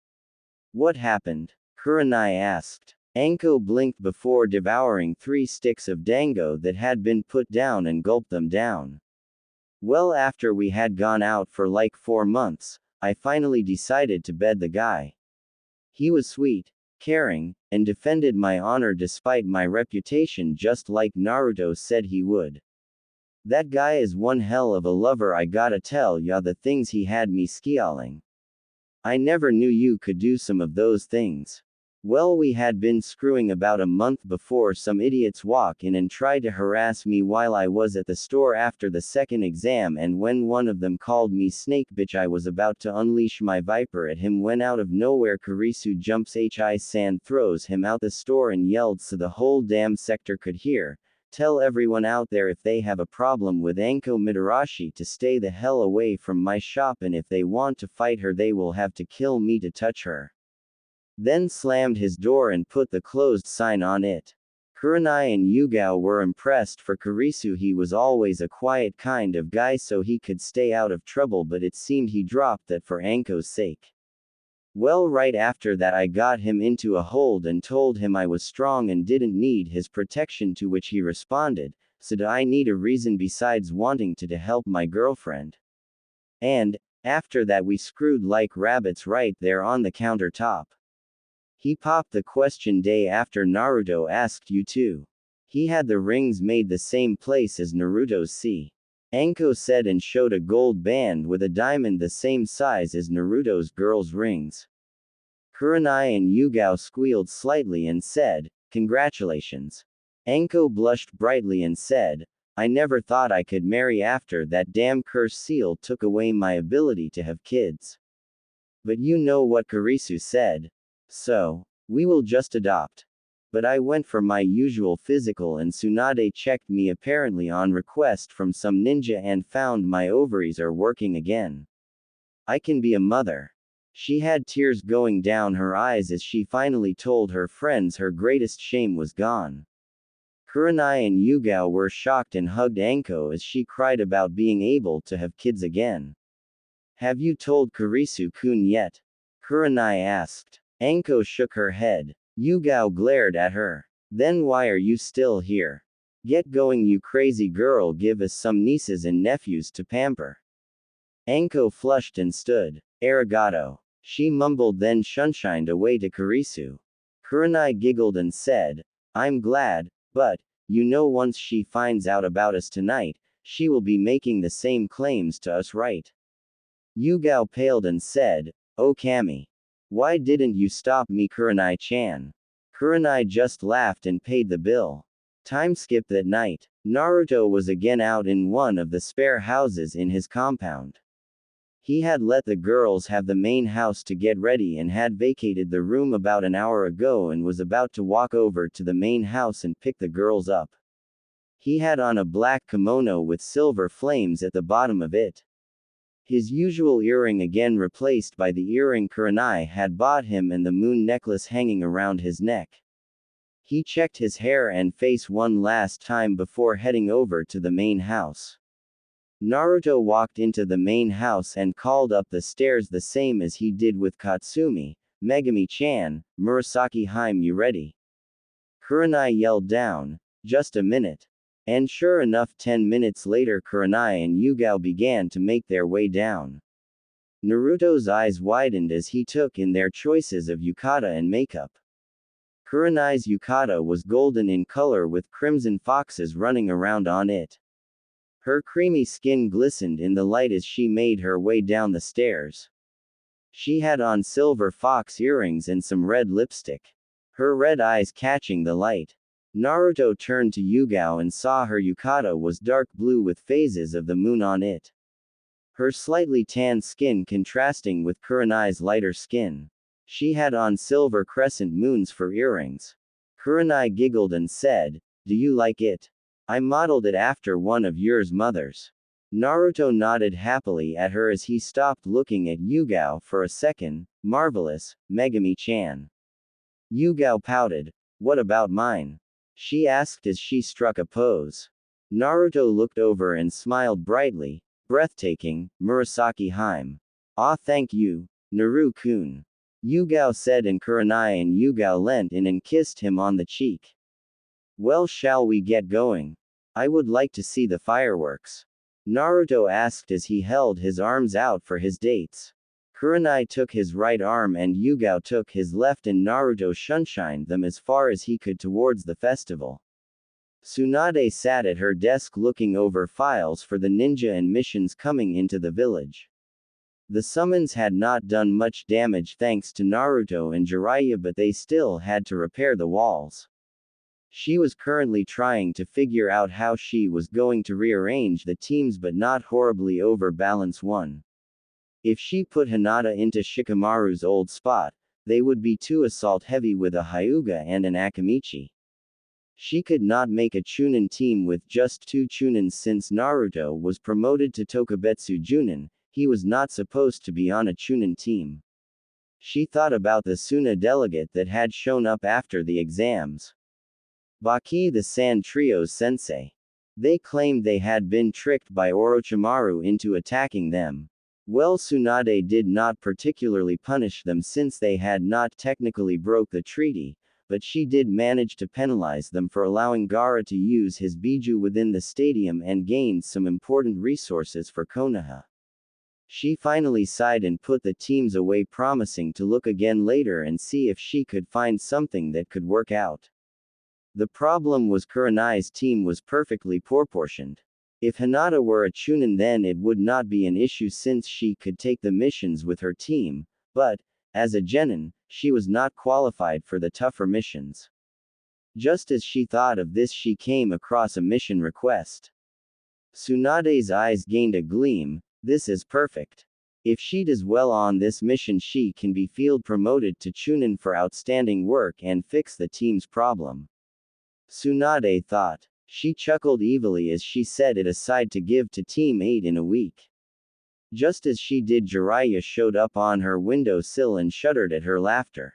What happened? Kurenai asked. Anko blinked before devouring 3 sticks of dango that had been put down and gulped them down. Well, after we had gone out for like 4 months, I finally decided to bed the guy. He was sweet, caring, and defended my honor despite my reputation, just like Naruto said he would. That guy is one hell of a lover, I gotta tell ya, the things he had me squealing. I never knew you could do some of those things. Well, we had been screwing about a month before some idiots walk in and try to harass me while I was at the store after the second exam, and when one of them called me snake bitch, I was about to unleash my viper at him when out of nowhere Kurisu jumps Hi-san, throws him out the store and yelled so the whole damn sector could hear, tell everyone out there if they have a problem with Anko Mitarashi to stay the hell away from my shop, and if they want to fight her they will have to kill me to touch her. Then slammed his door and put the closed sign on it. Kurenai and Yugao were impressed. For Kurisu, he was always a quiet kind of guy so he could stay out of trouble, but it seemed he dropped that for Anko's sake. Well, right after that I got him into a hold and told him I was strong and didn't need his protection, to which he responded, so do I need a reason besides wanting to help my girlfriend? And, after that we screwed like rabbits right there on the countertop. He popped the question day after Naruto asked you to. He had the rings made the same place as Naruto's see. Anko said and showed a gold band with a diamond the same size as Naruto's girl's rings. Kurenai and Yugao squealed slightly and said, "Congratulations." Anko blushed brightly and said, "I never thought I could marry after that damn curse seal took away my ability to have kids." But you know what Kurisu said. So, we will just adopt. But I went for my usual physical and Tsunade checked me apparently on request from some ninja and found my ovaries are working again. I can be a mother. She had tears going down her eyes as she finally told her friends her greatest shame was gone. Kurenai and Yugao were shocked and hugged Anko as she cried about being able to have kids again. "Have you told Kurisu-kun yet?" Kurenai asked. Anko shook her head. Yugao glared at her. "Then why are you still here? Get going, you crazy girl, give us some nieces and nephews to pamper." Anko flushed and stood. "Arigato." She mumbled, then sunshined away to Kurisu. Kurenai giggled and said, "I'm glad, but, you know, once she finds out about us tonight, she will be making the same claims to us, right?" Yugao paled and said, "Oh Kami. Why didn't you stop me, Kurenai-chan?" Kurenai just laughed and paid the bill. Time skip that night. Naruto was again out in one of the spare houses in his compound. He had let the girls have the main house to get ready and had vacated the room about an hour ago and was about to walk over to the main house and pick the girls up. He had on a black kimono with silver flames at the bottom of it. His usual earring again replaced by the earring Kurenai had bought him and the moon necklace hanging around his neck. He checked his hair and face one last time before heading over to the main house. Naruto walked into the main house and called up the stairs the same as he did with Katsumi. "Megami-chan, Murasaki Harem, you ready?" Kurenai yelled down, "Just a minute." And sure enough, 10 minutes later Kurenai and Yugao began to make their way down. Naruto's eyes widened as he took in their choices of yukata and makeup. Kurenai's yukata was golden in color with crimson foxes running around on it. Her creamy skin glistened in the light as she made her way down the stairs. She had on silver fox earrings and some red lipstick. Her red eyes catching the light. Naruto turned to Yugao and saw her yukata was dark blue with phases of the moon on it. Her slightly tan skin contrasting with Kurenai's lighter skin. She had on silver crescent moons for earrings. Kurenai giggled and said, "Do you like it? I modeled it after one of yours mothers." Naruto nodded happily at her as he stopped looking at Yugao for a second. "Marvelous, Megami-chan." Yugao pouted. "What about mine?" she asked as she struck a pose. Naruto looked over and smiled brightly. "Breathtaking, Murasaki Harem." "Ah, thank you, Naru-kun," Yugao said, and Kurenai and Yugao leant in and kissed him on the cheek. "Well, shall we get going? I would like to see the fireworks," Naruto asked as he held his arms out for his dates. Kurenai took his right arm and Yugao took his left, and Naruto sunshined them as far as he could towards the festival. Tsunade sat at her desk looking over files for the ninja and missions coming into the village. The summons had not done much damage thanks to Naruto and Jiraiya, but they still had to repair the walls. She was currently trying to figure out how she was going to rearrange the teams but not horribly overbalance one. If she put Hinata into Shikamaru's old spot, they would be too assault-heavy with a Hyuga and an Akamichi. She could not make a Chunin team with just 2 Chunins since Naruto was promoted to Tokubetsu Junin. He was not supposed to be on a Chunin team. She thought about the Suna delegate that had shown up after the exams. Baki the Sand Trio's sensei. They claimed they had been tricked by Orochimaru into attacking them. Well, Tsunade did not particularly punish them since they had not technically broke the treaty, but she did manage to penalize them for allowing Gaara to use his Biju within the stadium and gained some important resources for Konoha. She finally sighed and put the teams away, promising to look again later and see if she could find something that could work out. The problem was Kurenai's team was perfectly proportioned. If Hinata were a Chunin, then it would not be an issue since she could take the missions with her team, but, as a genin, she was not qualified for the tougher missions. Just as she thought of this, she came across a mission request. Tsunade's eyes gained a gleam. This is perfect. If she does well on this mission, she can be field promoted to Chunin for outstanding work and fix the team's problem. Tsunade thought. She chuckled evilly as she set it aside to give to Team 8 in a week. Just as she did, Jiraiya showed up on her window sill and shuddered at her laughter.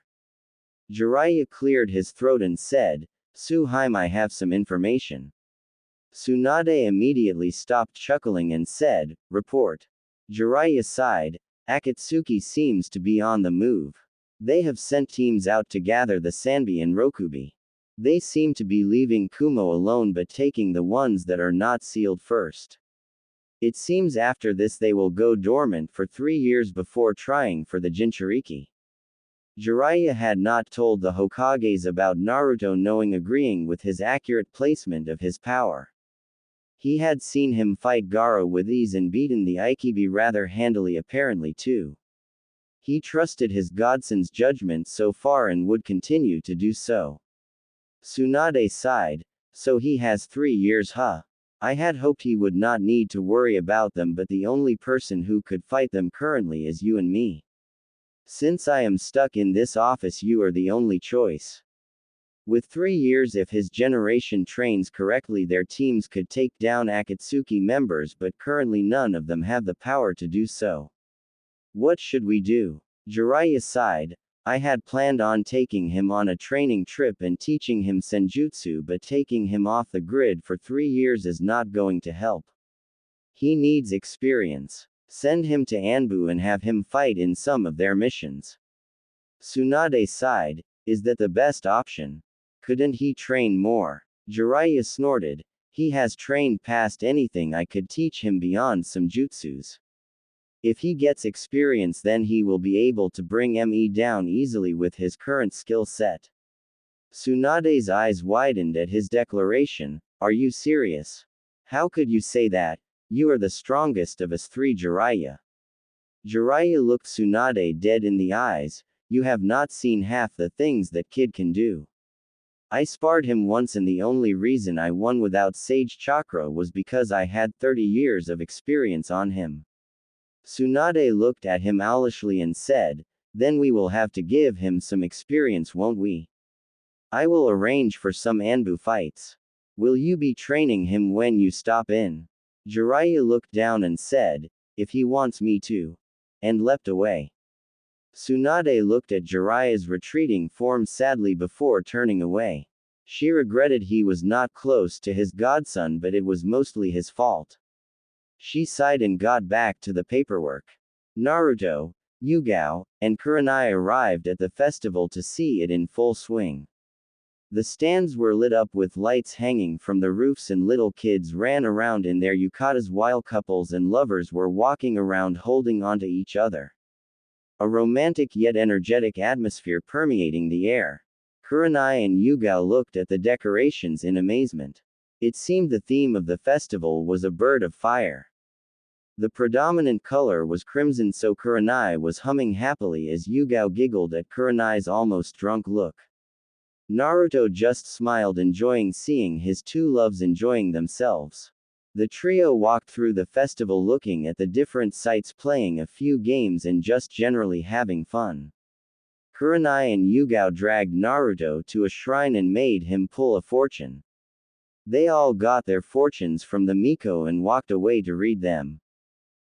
Jiraiya cleared his throat and said, "Suhaime, I have some information." Tsunade immediately stopped chuckling and said, "Report." Jiraiya sighed. "Akatsuki seems to be on the move. They have sent teams out to gather the Sanbi and Rokubi. They seem to be leaving Kumo alone but taking the ones that are not sealed first. It seems after this they will go dormant for 3 years before trying for the Jinchuriki." Jiraiya had not told the Hokages about Naruto knowing, agreeing with his accurate placement of his power. He had seen him fight Gaara with ease and beaten the Ikibi rather handily apparently too. He trusted his godson's judgment so far and would continue to do so. Tsunade sighed. "So he has 3 years, huh? I had hoped he would not need to worry about them, but the only person who could fight them currently is you and me. Since I am stuck in this office, you are the only choice." With 3 years, if his generation trains correctly, their teams could take down Akatsuki members, but currently none of them have the power to do so. "What should we do?" Jiraiya sighed. "I had planned on taking him on a training trip and teaching him senjutsu, but taking him off the grid for 3 years is not going to help. He needs experience. Send him to Anbu and have him fight in some of their missions." Tsunade sighed. "Is that the best option? Couldn't he train more?" Jiraiya snorted. "He has trained past anything I could teach him beyond some jutsus. If he gets experience, then he will be able to bring ME down easily with his current skill set." Tsunade's eyes widened at his declaration. "Are you serious? How could you say that? You are the strongest of us 3, Jiraiya." Jiraiya looked Tsunade dead in the eyes. "You have not seen half the things that kid can do. I sparred him once, and the only reason I won without Sage Chakra was because I had 30 years of experience on him." Tsunade looked at him owlishly and said, "Then we will have to give him some experience, won't we? I will arrange for some Anbu fights. Will you be training him when you stop in?" Jiraiya looked down and said, "If he wants me to," and leapt away. Tsunade looked at Jiraiya's retreating form sadly before turning away. She regretted he was not close to his godson, but it was mostly his fault. She sighed and got back to the paperwork. Naruto, Yugao, and Kurenai arrived at the festival to see it in full swing. The stands were lit up with lights hanging from the roofs, and little kids ran around in their yukatas while couples and lovers were walking around holding onto each other. A romantic yet energetic atmosphere permeating the air. Kurenai and Yugao looked at the decorations in amazement. It seemed the theme of the festival was a bird of fire. The predominant color was crimson, so Kurenai was humming happily as Yugao giggled at Kurenai's almost drunk look. Naruto just smiled, enjoying seeing his 2 loves enjoying themselves. The trio walked through the festival looking at the different sights, playing a few games and just generally having fun. Kurenai and Yugao dragged Naruto to a shrine and made him pull a fortune. They all got their fortunes from the Miko and walked away to read them.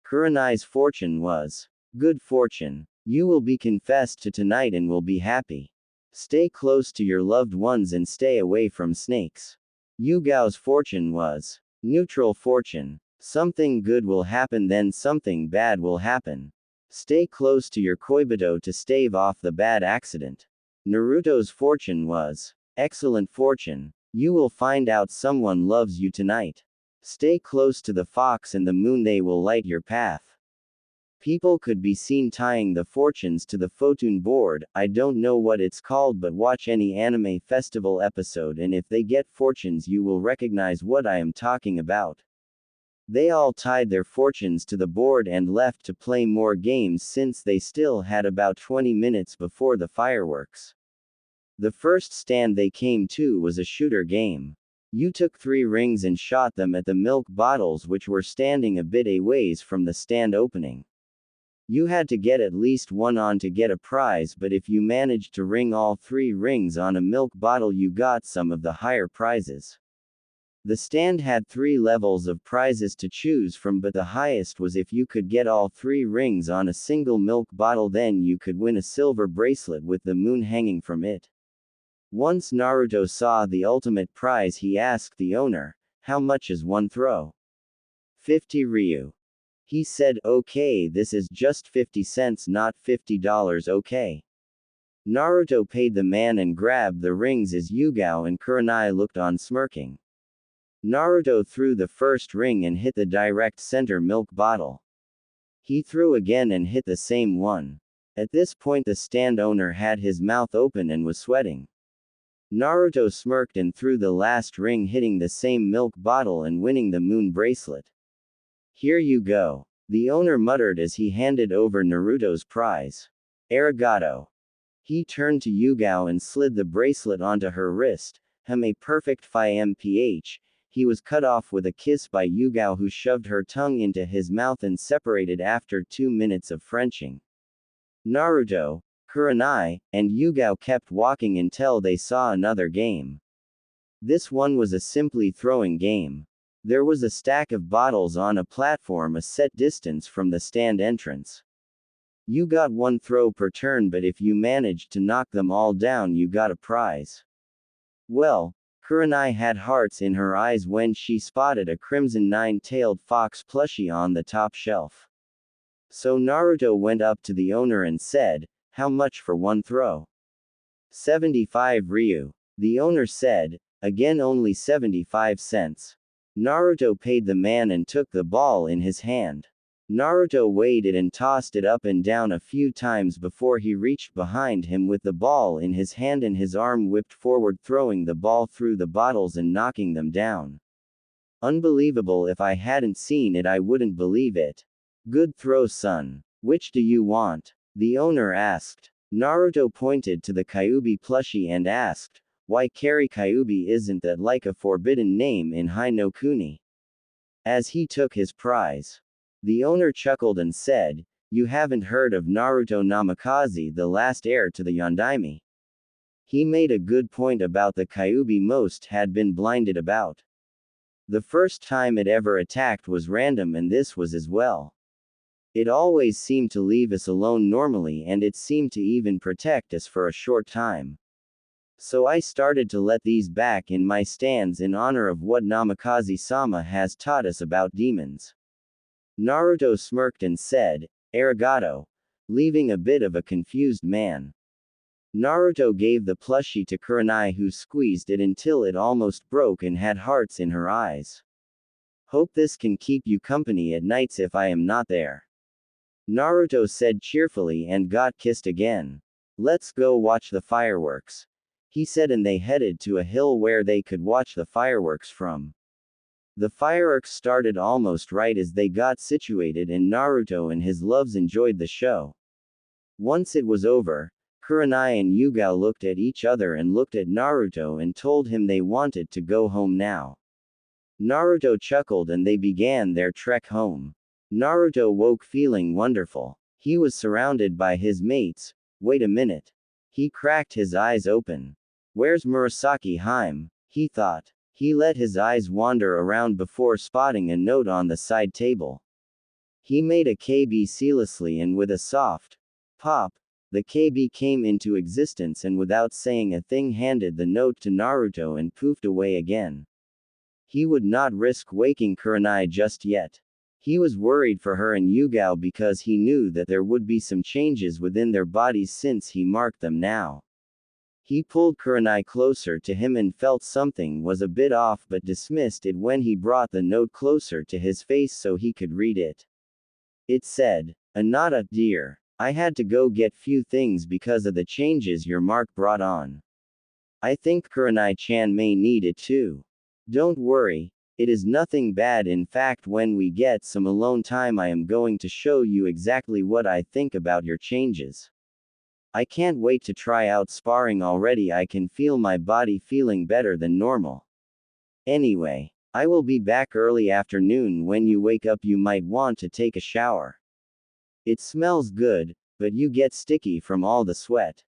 Kurenai's fortune was good fortune. You will be confessed to tonight and will be happy. Stay close to your loved ones and stay away from snakes. Yugao's fortune was neutral fortune. Something good will happen, then something bad will happen. Stay close to your koibito to stave off the bad accident. Naruto's fortune was excellent fortune. You will find out someone loves you tonight. Stay close to the fox and the moon, they will light your path. People could be seen tying the fortunes to the photon board. I don't know what it's called, but watch any anime festival episode and if they get fortunes you will recognize what I am talking about. They all tied their fortunes to the board and left to play more games since they still had about 20 minutes before the fireworks. The first stand they came to was a shooter game. You took 3 rings and shot them at the milk bottles which were standing a bit aways from the stand opening. You had to get at least one on to get a prize, but if you managed to ring all 3 rings on a milk bottle you got some of the higher prizes. The stand had 3 levels of prizes to choose from, but the highest was if you could get all 3 rings on a single milk bottle, then you could win a silver bracelet with the moon hanging from it. Once Naruto saw the ultimate prize, he asked the owner, "How much is one throw?" 50 Ryu. He said, "Okay, this is just 50 cents, not $50, okay?" Naruto paid the man and grabbed the rings as Yugao and Kurenai looked on smirking. Naruto threw the first ring and hit the direct center milk bottle. He threw again and hit the same one. At this point the stand owner had his mouth open and was sweating. Naruto smirked and threw the last ring, hitting the same milk bottle and winning the moon bracelet. "Here you go," the owner muttered as he handed over Naruto's prize. "Arigato." He turned to Yugao and slid the bracelet onto her wrist. A perfect 5mph. He was cut off with a kiss by Yugao, who shoved her tongue into his mouth and separated after 2 minutes of Frenching. Naruto, Kurenai, and Yugao kept walking until they saw another game. This one was a simply throwing game. There was a stack of bottles on a platform a set distance from the stand entrance. You got 1 throw per turn, but if you managed to knock them all down you got a prize. Well, Kurenai had hearts in her eyes when she spotted a crimson 9-tailed fox plushie on the top shelf. So Naruto went up to the owner and said, "How much for 1 throw?" 75 Ryu. The owner said, "Again only 75 cents. Naruto paid the man and took the ball in his hand. Naruto weighed it and tossed it up and down a few times before he reached behind him with the ball in his hand and his arm whipped forward, throwing the ball through the bottles and knocking them down. Unbelievable. If I hadn't seen it I wouldn't believe it. Good throw, son. Which do you want?" the owner asked. Naruto pointed to the Kyuubi plushie and asked, "Why Kari Kyuubi? Isn't that like a forbidden name in Hai no Kuni?" As he took his prize. The owner chuckled and said, "You haven't heard of Naruto Namikaze, the last heir to the Yondaime?" He made a good point about the Kyuubi most had been blinded about. The first time it ever attacked was random, and this was as well. It always seemed to leave us alone normally, and it seemed to even protect us for a short time. So I started to let these back in my stands in honor of what Namikaze-sama has taught us about demons. Naruto smirked and said, "Arigato," leaving a bit of a confused man. Naruto gave the plushie to Kurenai, who squeezed it until it almost broke and had hearts in her eyes. "Hope this can keep you company at nights if I am not there," Naruto said cheerfully and got kissed again. "Let's go watch the fireworks," he said, and they headed to a hill where they could watch the fireworks from. The fireworks started almost right as they got situated, and Naruto and his loves enjoyed the show. Once it was over, Kurenai and Yugao looked at each other and looked at Naruto and told him they wanted to go home now. Naruto chuckled and they began their trek home. Naruto woke feeling wonderful. He was surrounded by his mates. Wait a minute. He cracked his eyes open. Where's Murasaki Harem? He thought. He let his eyes wander around before spotting a note on the side table. He made a KB seamlessly, and with a soft pop, the KB came into existence, and without saying a thing handed the note to Naruto and poofed away again. He would not risk waking Kurenai just yet. He was worried for her and Yugao because he knew that there would be some changes within their bodies since he marked them now. He pulled Kurenai closer to him and felt something was a bit off, but dismissed it when he brought the note closer to his face so he could read it. It said, Anata, dear. I had to go get few things because of the changes your mark brought on. I think Kurenai-chan may need it too. Don't worry. It is nothing bad. In fact, when we get some alone time, I am going to show you exactly what I think about your changes. I can't wait to try out sparring already. I can feel my body feeling better than normal. Anyway, I will be back early afternoon. When you wake up, you might want to take a shower. It smells good, but you get sticky from all the sweat.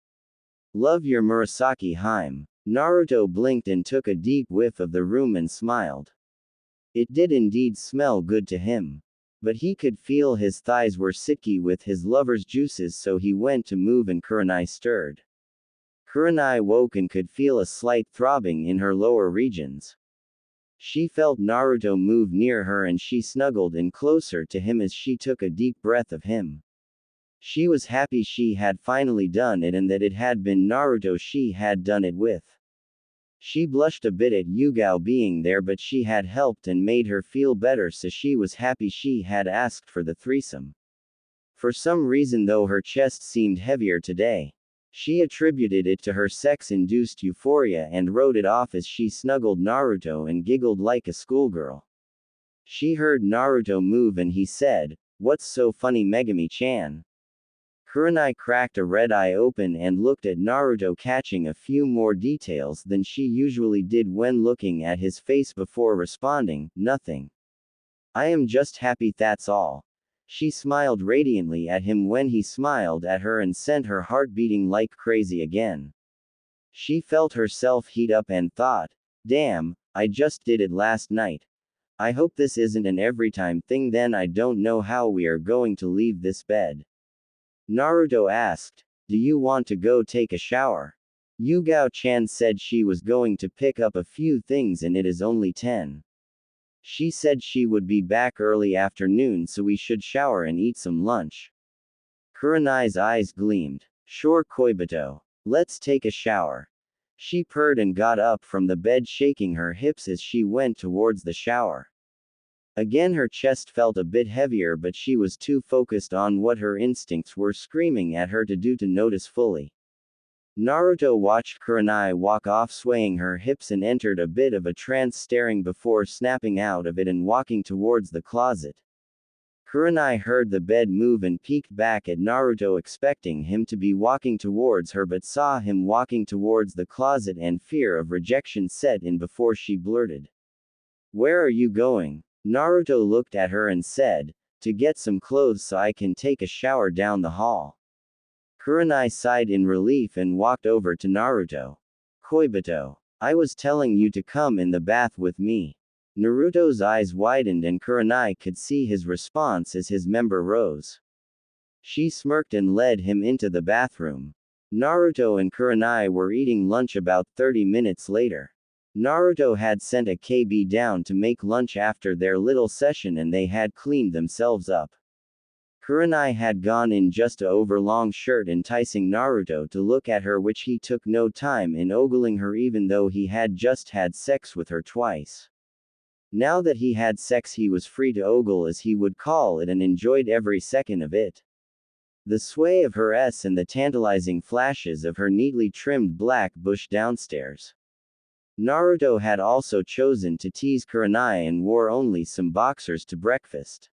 Love, your Murasaki Harem. Naruto blinked and took a deep whiff of the room and smiled. It did indeed smell good to him. But he could feel his thighs were sticky with his lover's juices, so he went to move and Kurenai stirred. Kurenai woke and could feel a slight throbbing in her lower regions. She felt Naruto move near her and she snuggled in closer to him as she took a deep breath of him. She was happy she had finally done it and that it had been Naruto she had done it with. She blushed a bit at Yugao being there, but she had helped and made her feel better, so she was happy she had asked for the threesome. For some reason, though, her chest seemed heavier today. She attributed it to her sex-induced euphoria and wrote it off as she snuggled Naruto and giggled like a schoolgirl. She heard Naruto move and he said, "What's so funny, Megami-chan?" Kurenai cracked a red eye open and looked at Naruto, catching a few more details than she usually did when looking at his face before responding, "Nothing. I am just happy, that's all." She smiled radiantly at him when he smiled at her and sent her heart beating like crazy again. She felt herself heat up and thought, damn, I just did it last night. I hope this isn't an every-time thing, then I don't know how we are going to leave this bed. Naruto asked, "Do you want to go take a shower?" Yugao-chan said she was going to pick up a few things and it is only 10. She said she would be back early afternoon, so we should shower and eat some lunch. Kurenai's eyes gleamed. Sure, Koibito. Let's take a shower. She purred and got up from the bed, shaking her hips as she went towards the shower. Again her chest felt a bit heavier, but she was too focused on what her instincts were screaming at her to do to notice fully. Naruto watched Kurenai walk off, swaying her hips, and entered a bit of a trance, staring before snapping out of it and walking towards the closet. Kurenai heard the bed move and peeked back at Naruto, expecting him to be walking towards her, but saw him walking towards the closet and fear of rejection set in before she blurted, "Where are you going?" Naruto looked at her and said, "To get some clothes so I can take a shower down the hall." Kurenai sighed in relief and walked over to Naruto. "Koibito. I was telling you to come in the bath with me." Naruto's eyes widened and Kurenai could see his response as his member rose. She smirked and led him into the bathroom. Naruto and Kurenai were eating lunch about 30 minutes later. Naruto had sent a KB down to make lunch after their little session and they had cleaned themselves up. Kurenai had gone in just a overlong shirt, enticing Naruto to look at her, which he took no time in ogling her even though he had just had sex with her twice. Now that he had sex, he was free to ogle, as he would call it, and enjoyed every second of it. The sway of her S and the tantalizing flashes of her neatly trimmed black bush downstairs. Naruto had also chosen to tease Kurenai and wore only some boxers to breakfast.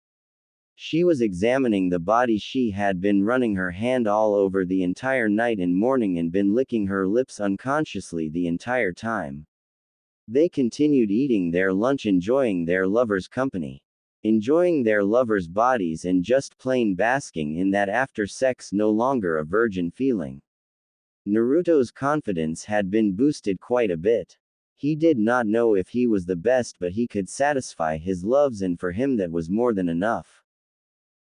She was examining the body. She had been running her hand all over the entire night and morning and been licking her lips unconsciously the entire time. They continued eating their lunch, enjoying their lovers' company, enjoying their lovers' bodies, and just plain basking in that after sex no longer a virgin feeling. Naruto's confidence had been boosted quite a bit. He did not know if he was the best, but he could satisfy his loves, and for him that was more than enough.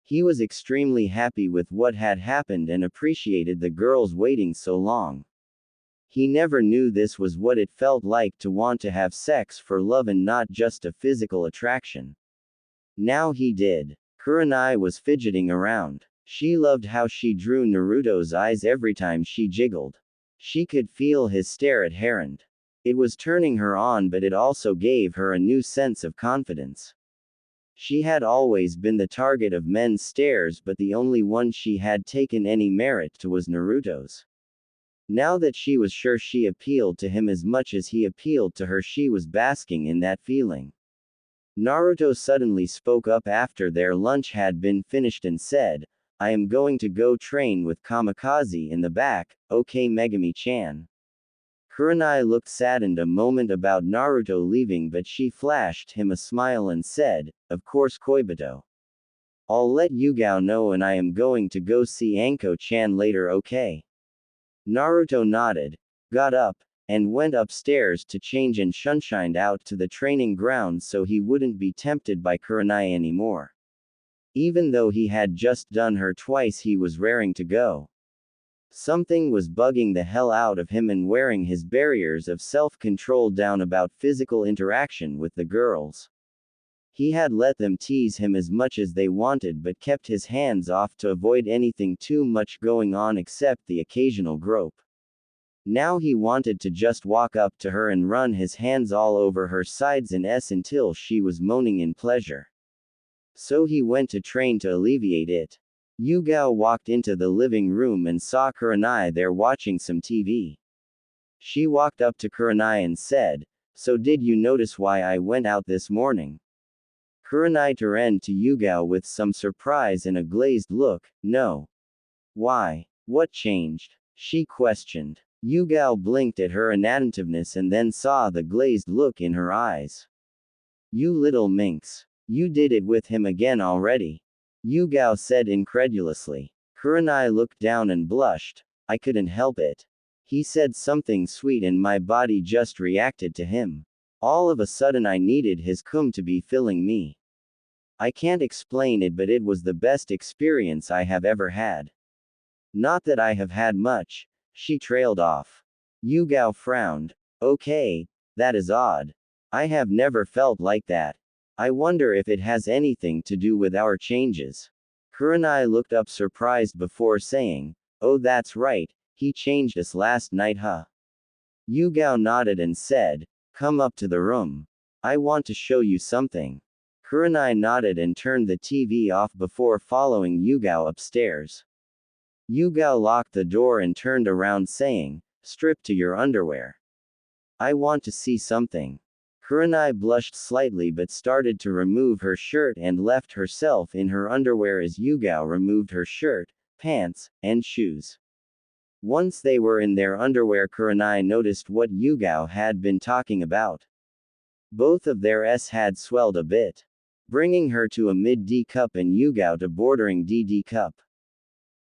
He was extremely happy with what had happened and appreciated the girls waiting so long. He never knew this was what it felt like to want to have sex for love and not just a physical attraction. Now he did. Kurenai was fidgeting around. She loved how she drew Naruto's eyes every time she jiggled. She could feel his stare at Harem. It was turning her on, but it also gave her a new sense of confidence. She had always been the target of men's stares, but the only one she had taken any merit to was Naruto's. Now that she was sure she appealed to him as much as he appealed to her, she was basking in that feeling. Naruto suddenly spoke up after their lunch had been finished and said, "I am going to go train with Kamikaze in the back, okay Megami-chan." Kurenai looked saddened a moment about Naruto leaving, but she flashed him a smile and said, "Of course Koibito. I'll let Yugao know, and I am going to go see Anko-chan later, okay?" Naruto nodded, got up, and went upstairs to change and shunshined out to the training ground so he wouldn't be tempted by Kurenai anymore. Even though he had just done her twice, he was raring to go. Something was bugging the hell out of him and wearing his barriers of self-control down about physical interaction with the girls. He had let them tease him as much as they wanted, but kept his hands off to avoid anything too much going on except the occasional grope. Now he wanted to just walk up to her and run his hands all over her sides and ass until she was moaning in pleasure. So he went to train to alleviate it. Yugao walked into the living room and saw Kurenai there watching some TV. She walked up to Kurenai and said, "So did you notice why I went out this morning?" Kurenai turned to Yugao with some surprise and a glazed look. "No." "Why? What changed?" she questioned. Yugao blinked at her inattentiveness and then saw the glazed look in her eyes. "You little minx. You did it with him again already?" Yugao said incredulously. Kurenai looked down and blushed. "I couldn't help it. He said something sweet and my body just reacted to him. All of a sudden I needed his cum to be filling me. I can't explain it, but it was the best experience I have ever had. Not that I have had much." She trailed off. Yugao frowned. "Okay, that is odd. I have never felt like that. I wonder if it has anything to do with our changes." Kurenai looked up surprised before saying, "Oh, that's right, he changed us last night, huh?" Yugao nodded and said, "Come up to the room. I want to show you something." Kurenai nodded and turned the TV off before following Yugao upstairs. Yugao locked the door and turned around saying, "Strip to your underwear. I want to see something." Kurenai blushed slightly but started to remove her shirt and left herself in her underwear as Yugao removed her shirt, pants, and shoes. Once they were in their underwear, Kurenai noticed what Yugao had been talking about. Both of their S had swelled a bit, bringing her to a mid-D cup and Yugao to bordering DD cup.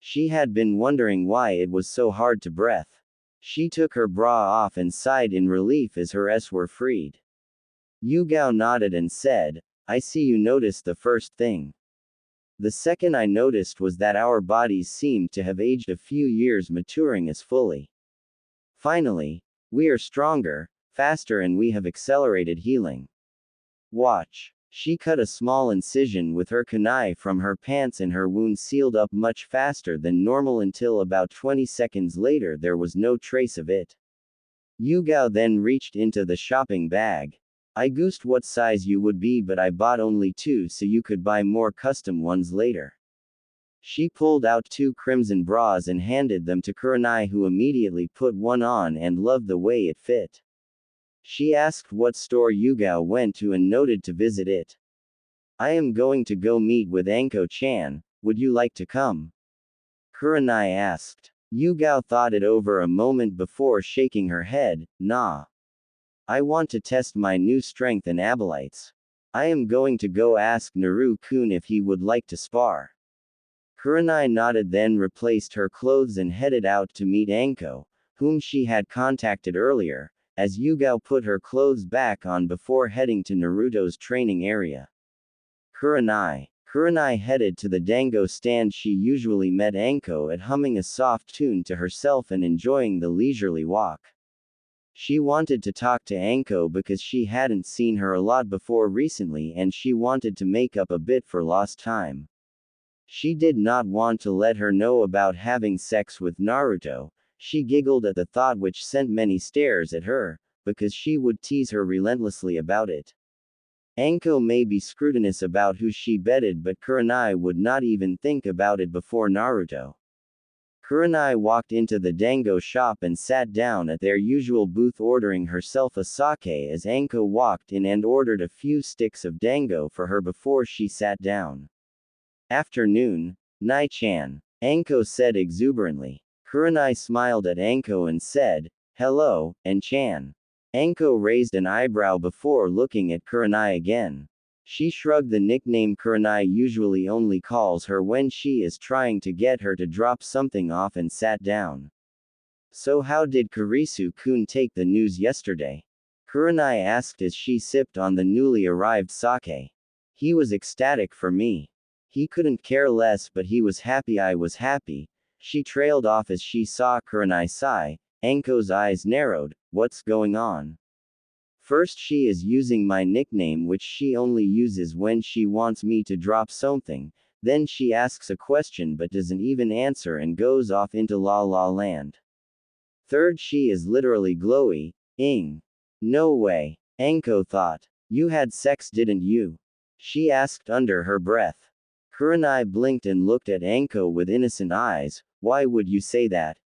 She had been wondering why it was so hard to breathe. She took her bra off and sighed in relief as her S were freed. Yugao nodded and said, "I see you noticed the first thing. The second I noticed was that our bodies seemed to have aged a few years, maturing us fully. Finally, we are stronger, faster, and we have accelerated healing. Watch." She cut a small incision with her kunai from her pants and her wound sealed up much faster than normal until about 20 seconds later there was no trace of it. Yugao then reached into the shopping bag. "I guessed what size you would be, but I bought only 2 so you could buy more custom ones later." She pulled out 2 crimson bras and handed them to Kurenai, who immediately put one on and loved the way it fit. She asked what store Yugao went to and noted to visit it. "I am going to go meet with Anko-chan, would you like to come?" Kurenai asked. Yugao thought it over a moment before shaking her head. "Nah. I want to test my new strength and abilities. I am going to go ask Naru-kun if he would like to spar." Kurenai nodded, then replaced her clothes and headed out to meet Anko, whom she had contacted earlier, as Yugao put her clothes back on before heading to Naruto's training area. Kurenai headed to the dango stand she usually met Anko at, humming a soft tune to herself and enjoying the leisurely walk. She wanted to talk to Anko because she hadn't seen her a lot before recently and she wanted to make up a bit for lost time. She did not want to let her know about having sex with Naruto. She giggled at the thought, which sent many stares at her, because she would tease her relentlessly about it. Anko may be scrutinous about who she betted, but Kurenai would not even think about it before Naruto. Kurenai walked into the dango shop and sat down at their usual booth, ordering herself a sake as Anko walked in and ordered a few sticks of dango for her before she sat down. Afternoon, Nai-chan, Anko said exuberantly. Kurenai smiled at Anko and said, "Hello, An-chan." Anko raised an eyebrow before looking at Kurenai again. She shrugged. The nickname Kurenai usually only calls her when she is trying to get her to drop something off, and sat down. "So how did Kurisu-kun take the news yesterday?" Kurenai asked as she sipped on the newly arrived sake. "He was ecstatic for me. He couldn't care less, but he was happy I was happy." She trailed off as she saw Kurenai sigh. Anko's eyes narrowed. "What's going on?" "First, she is using my nickname, which she only uses when she wants me to drop something. Then she asks a question but doesn't even answer and goes off into la la land. Third, she is literally glowy. Ing. No way." Anko thought. "You had sex, didn't you?" she asked under her breath. Kurenai blinked and looked at Anko with innocent eyes. "Why would you say that?"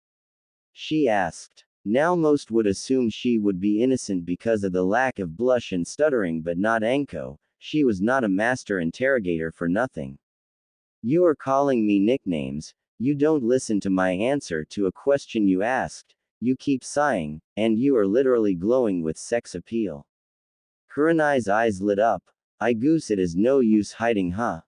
she asked. Now most would assume she would be innocent because of the lack of blush and stuttering, but not Anko. She was not a master interrogator for nothing. "You are calling me nicknames. You don't listen to my answer to a question you asked. You keep sighing, and you are literally glowing with sex appeal." Kurenai's eyes lit up. "I goose, it is no use hiding, huh?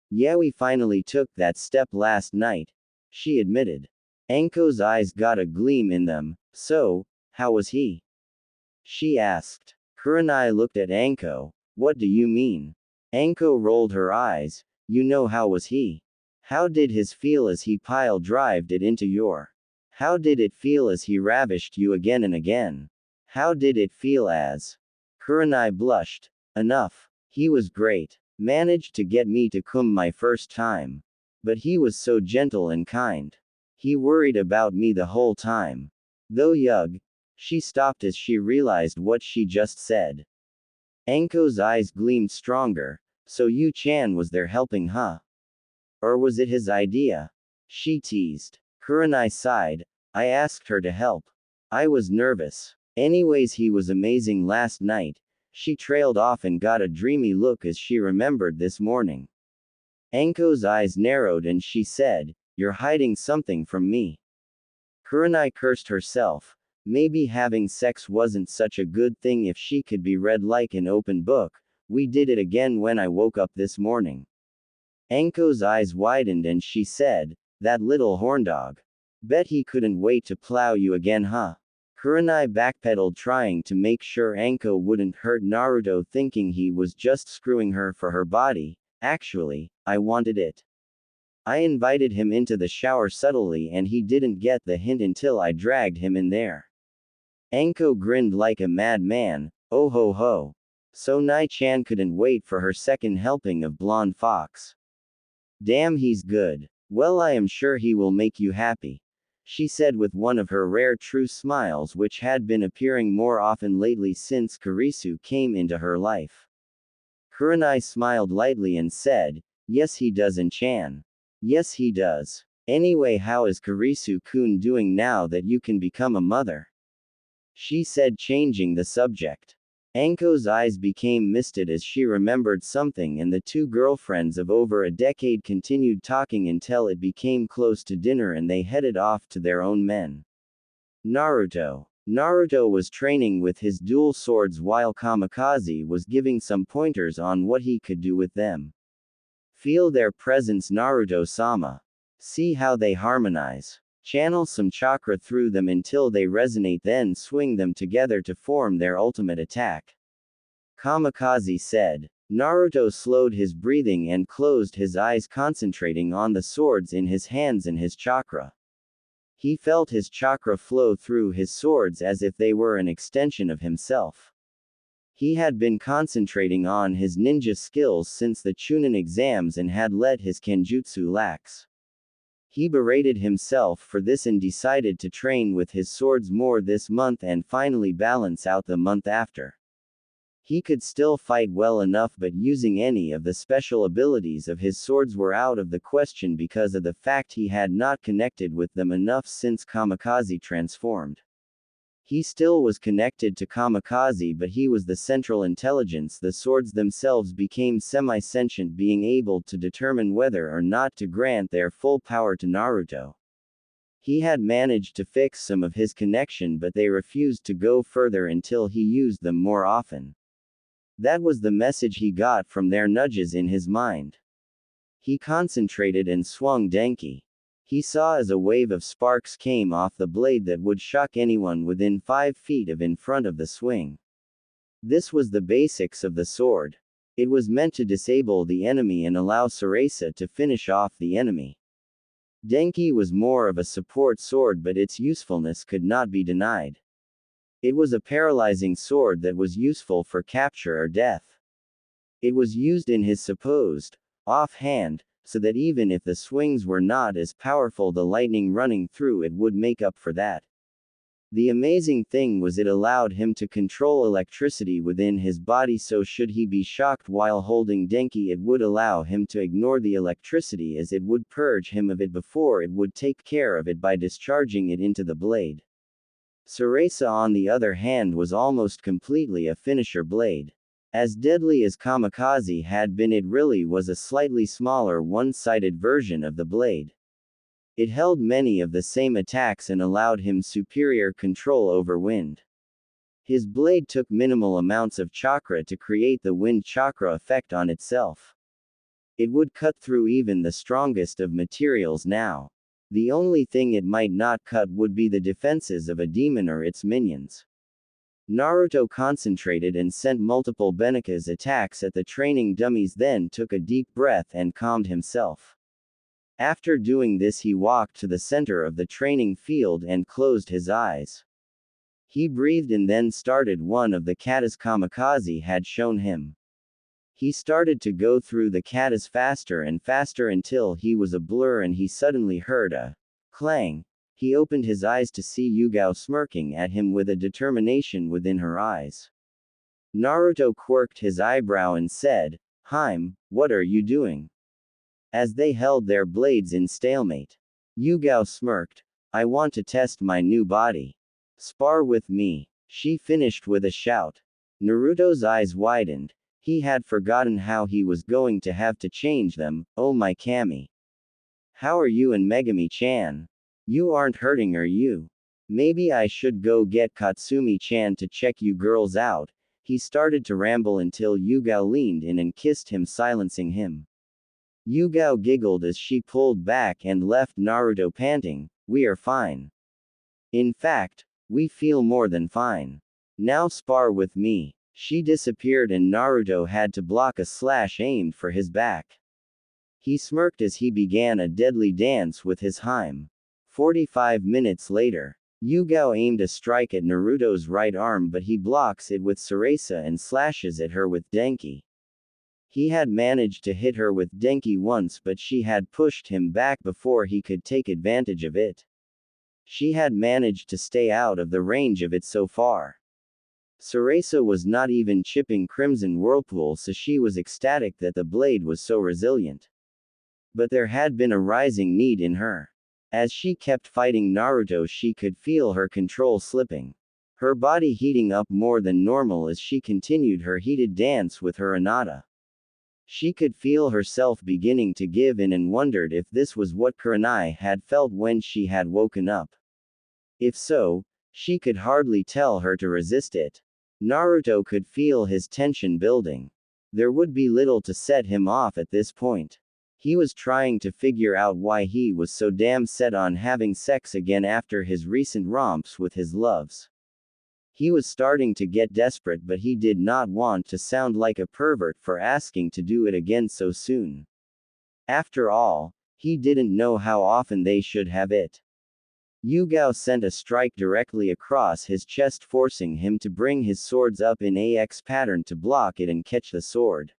Yeah, we finally took that step last night," she admitted. Anko's eyes got a gleam in them. "So, how was he?" she asked. Kurenai looked at Anko. "What do you mean?" Anko rolled her eyes. "You know, how was he? How did his feel as he pile drived it into your? How did it feel as he ravished you again and again? How did it feel as?" Kurenai blushed. "Enough. He was great. Managed to get me to come my first time. But he was so gentle and kind. He worried about me the whole time. Though yug." She stopped as she realized what she just said. Anko's eyes gleamed stronger. "So Yu-chan was there helping, huh? Or was it his idea?" she teased. Kurenai sighed. "I asked her to help. I was nervous. Anyways, he was amazing last night." She trailed off and got a dreamy look as she remembered this morning. Anko's eyes narrowed and she said, "You're hiding something from me." Kurenai cursed herself. Maybe having sex wasn't such a good thing if she could be read like an open book. "We did it again when I woke up this morning." Anko's eyes widened and she said, "That little horndog. Bet he couldn't wait to plow you again, huh?" Kurenai backpedaled, trying to make sure Anko wouldn't hurt Naruto, thinking he was just screwing her for her body. "Actually, I wanted it. I invited him into the shower subtly and he didn't get the hint until I dragged him in there." Anko grinned like a madman. "Oh ho ho. So Nai-chan couldn't wait for her second helping of blonde fox. Damn, he's good. Well, I am sure he will make you happy," she said with one of her rare true smiles, which had been appearing more often lately since Kurisu came into her life. Kurenai smiled lightly and said, "Yes, he does, An-chan. Yes, he does. Anyway, how is Kurisu-kun doing now that you can become a mother?" she said, changing the subject. Anko's eyes became misted as she remembered something, and the two girlfriends of over a decade continued talking until it became close to dinner and they headed off to their own men. Naruto. Naruto was training with his dual swords while Kamikaze was giving some pointers on what he could do with them. "Feel their presence, Naruto-sama. See how they harmonize. Channel some chakra through them until they resonate, then swing them together to form their ultimate attack," Kamikaze said. Naruto slowed his breathing and closed his eyes, concentrating on the swords in his hands and his chakra. He felt his chakra flow through his swords as if they were an extension of himself. He had been concentrating on his ninja skills since the Chunin exams and had let his kenjutsu lax. He berated himself for this and decided to train with his swords more this month and finally balance out the month after. He could still fight well enough, but using any of the special abilities of his swords were out of the question because of the fact he had not connected with them enough since Kamikaze transformed. He still was connected to Kamikaze, but he was the central intelligence. The swords themselves became semi-sentient, being able to determine whether or not to grant their full power to Naruto. He had managed to fix some of his connection, but they refused to go further until he used them more often. That was the message he got from their nudges in his mind. He concentrated and swung Denki. He saw as a wave of sparks came off the blade that would shock anyone within 5 feet of in front of the swing. This was the basics of the sword. It was meant to disable the enemy and allow Sarasa to finish off the enemy. Denki was more of a support sword, but its usefulness could not be denied. It was a paralyzing sword that was useful for capture or death. It was used in his supposed offhand, so that even if the swings were not as powerful, the lightning running through it would make up for that. The amazing thing was it allowed him to control electricity within his body, so should he be shocked while holding Denki, it would allow him to ignore the electricity, as it would purge him of it before it would take care of it by discharging it into the blade. Sarasa, on the other hand, was almost completely a finisher blade. As deadly as Kamikaze had been, it really was a slightly smaller one-sided version of the blade. It held many of the same attacks and allowed him superior control over wind. His blade took minimal amounts of chakra to create the wind chakra effect on itself. It would cut through even the strongest of materials now. The only thing it might not cut would be the defenses of a demon or its minions. Naruto concentrated and sent multiple Benika's attacks at the training dummies, then took a deep breath and calmed himself. After doing this, he walked to the center of the training field and closed his eyes. He breathed and then started one of the katas Kamikaze had shown him. He started to go through the katas faster and faster until he was a blur, and he suddenly heard a clang. He opened his eyes to see Yugao smirking at him with a determination within her eyes. Naruto quirked his eyebrow and said, "Harem, what are you doing?" As they held their blades in stalemate. Yugao smirked, "I want to test my new body. Spar with me," she finished with a shout. Naruto's eyes widened. He had forgotten how he was going to have to change them. "Oh my Kami. How are you and Megami-chan? You aren't hurting, are you? Maybe I should go get Katsumi-chan to check you girls out." He started to ramble until Yugao leaned in and kissed him, silencing him. Yugao giggled as she pulled back and left Naruto panting, "We are fine. In fact, we feel more than fine. Now spar with me." She disappeared and Naruto had to block a slash aimed for his back. He smirked as he began a deadly dance with his Harem. 45 minutes later, Yugao aimed a strike at Naruto's right arm, but he blocks it with Sarasa and slashes at her with Denki. He had managed to hit her with Denki once, but she had pushed him back before he could take advantage of it. She had managed to stay out of the range of it so far. Sarasa was not even chipping Crimson Whirlpool, so she was ecstatic that the blade was so resilient. But there had been a rising need in her. As she kept fighting Naruto, she could feel her control slipping. Her body heating up more than normal as she continued her heated dance with her Hinata. She could feel herself beginning to give in and wondered if this was what Kurenai had felt when she had woken up. If so, she could hardly tell her to resist it. Naruto could feel his tension building. There would be little to set him off at this point. He was trying to figure out why he was so damn set on having sex again after his recent romps with his loves. He was starting to get desperate, but he did not want to sound like a pervert for asking to do it again so soon. After all, he didn't know how often they should have it. Yugao sent a strike directly across his chest, forcing him to bring his swords up in AX pattern to block it and catch the sword.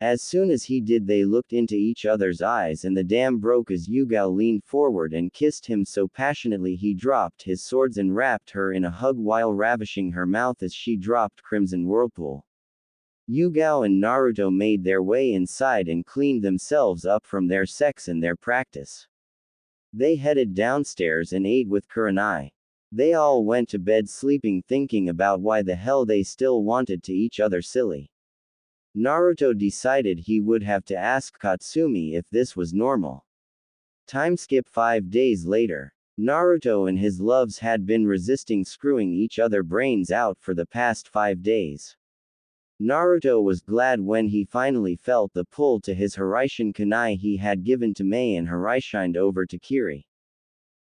As soon as he did, they looked into each other's eyes and the dam broke as Yugao leaned forward and kissed him so passionately he dropped his swords and wrapped her in a hug while ravishing her mouth as she dropped Crimson Whirlpool. Yugao and Naruto made their way inside and cleaned themselves up from their sex and their practice. They headed downstairs and ate with Kurenai. They all went to bed sleeping thinking about why the hell they still wanted to each other silly. Naruto decided he would have to ask Katsumi if this was normal. Time skip 5 days later. Naruto and his loves had been resisting screwing each other brains out for the past 5 days. Naruto was glad when he finally felt the pull to his Hiraishin kunai he had given to Mei and Hiraishined over to Kiri.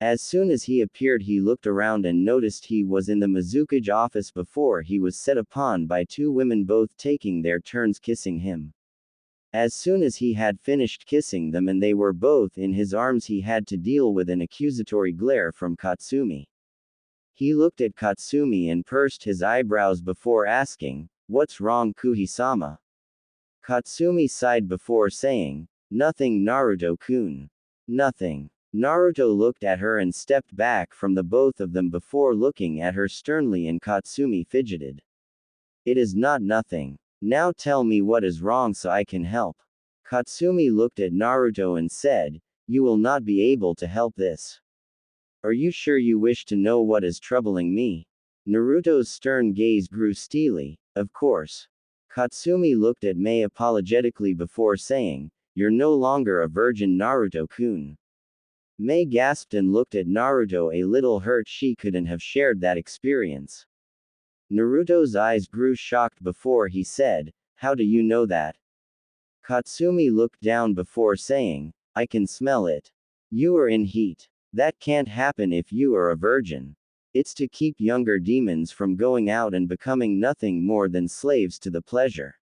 As soon as he appeared he looked around and noticed he was in the Mizukage office before he was set upon by 2 women both taking their turns kissing him. As soon as he had finished kissing them and they were both in his arms he had to deal with an accusatory glare from Katsumi. He looked at Katsumi and pursed his eyebrows before asking, "What's wrong, Kuhi-sama?" Katsumi sighed before saying, "Nothing, Naruto-kun. Nothing." Naruto looked at her and stepped back from the both of them before looking at her sternly and Katsumi fidgeted. "It is not nothing. Now tell me what is wrong so I can help." Katsumi looked at Naruto and said, "You will not be able to help this. Are you sure you wish to know what is troubling me?" Naruto's stern gaze grew steely. "Of course." Katsumi looked at Mei apologetically before saying, "You're no longer a virgin, Naruto-kun." Mei gasped and looked at Naruto a little hurt she couldn't have shared that experience. Naruto's eyes grew shocked before he said, "How do you know that?" Katsumi looked down before saying, "I can smell it. You are in heat. That can't happen if you are a virgin. It's to keep younger demons from going out and becoming nothing more than slaves to the pleasure.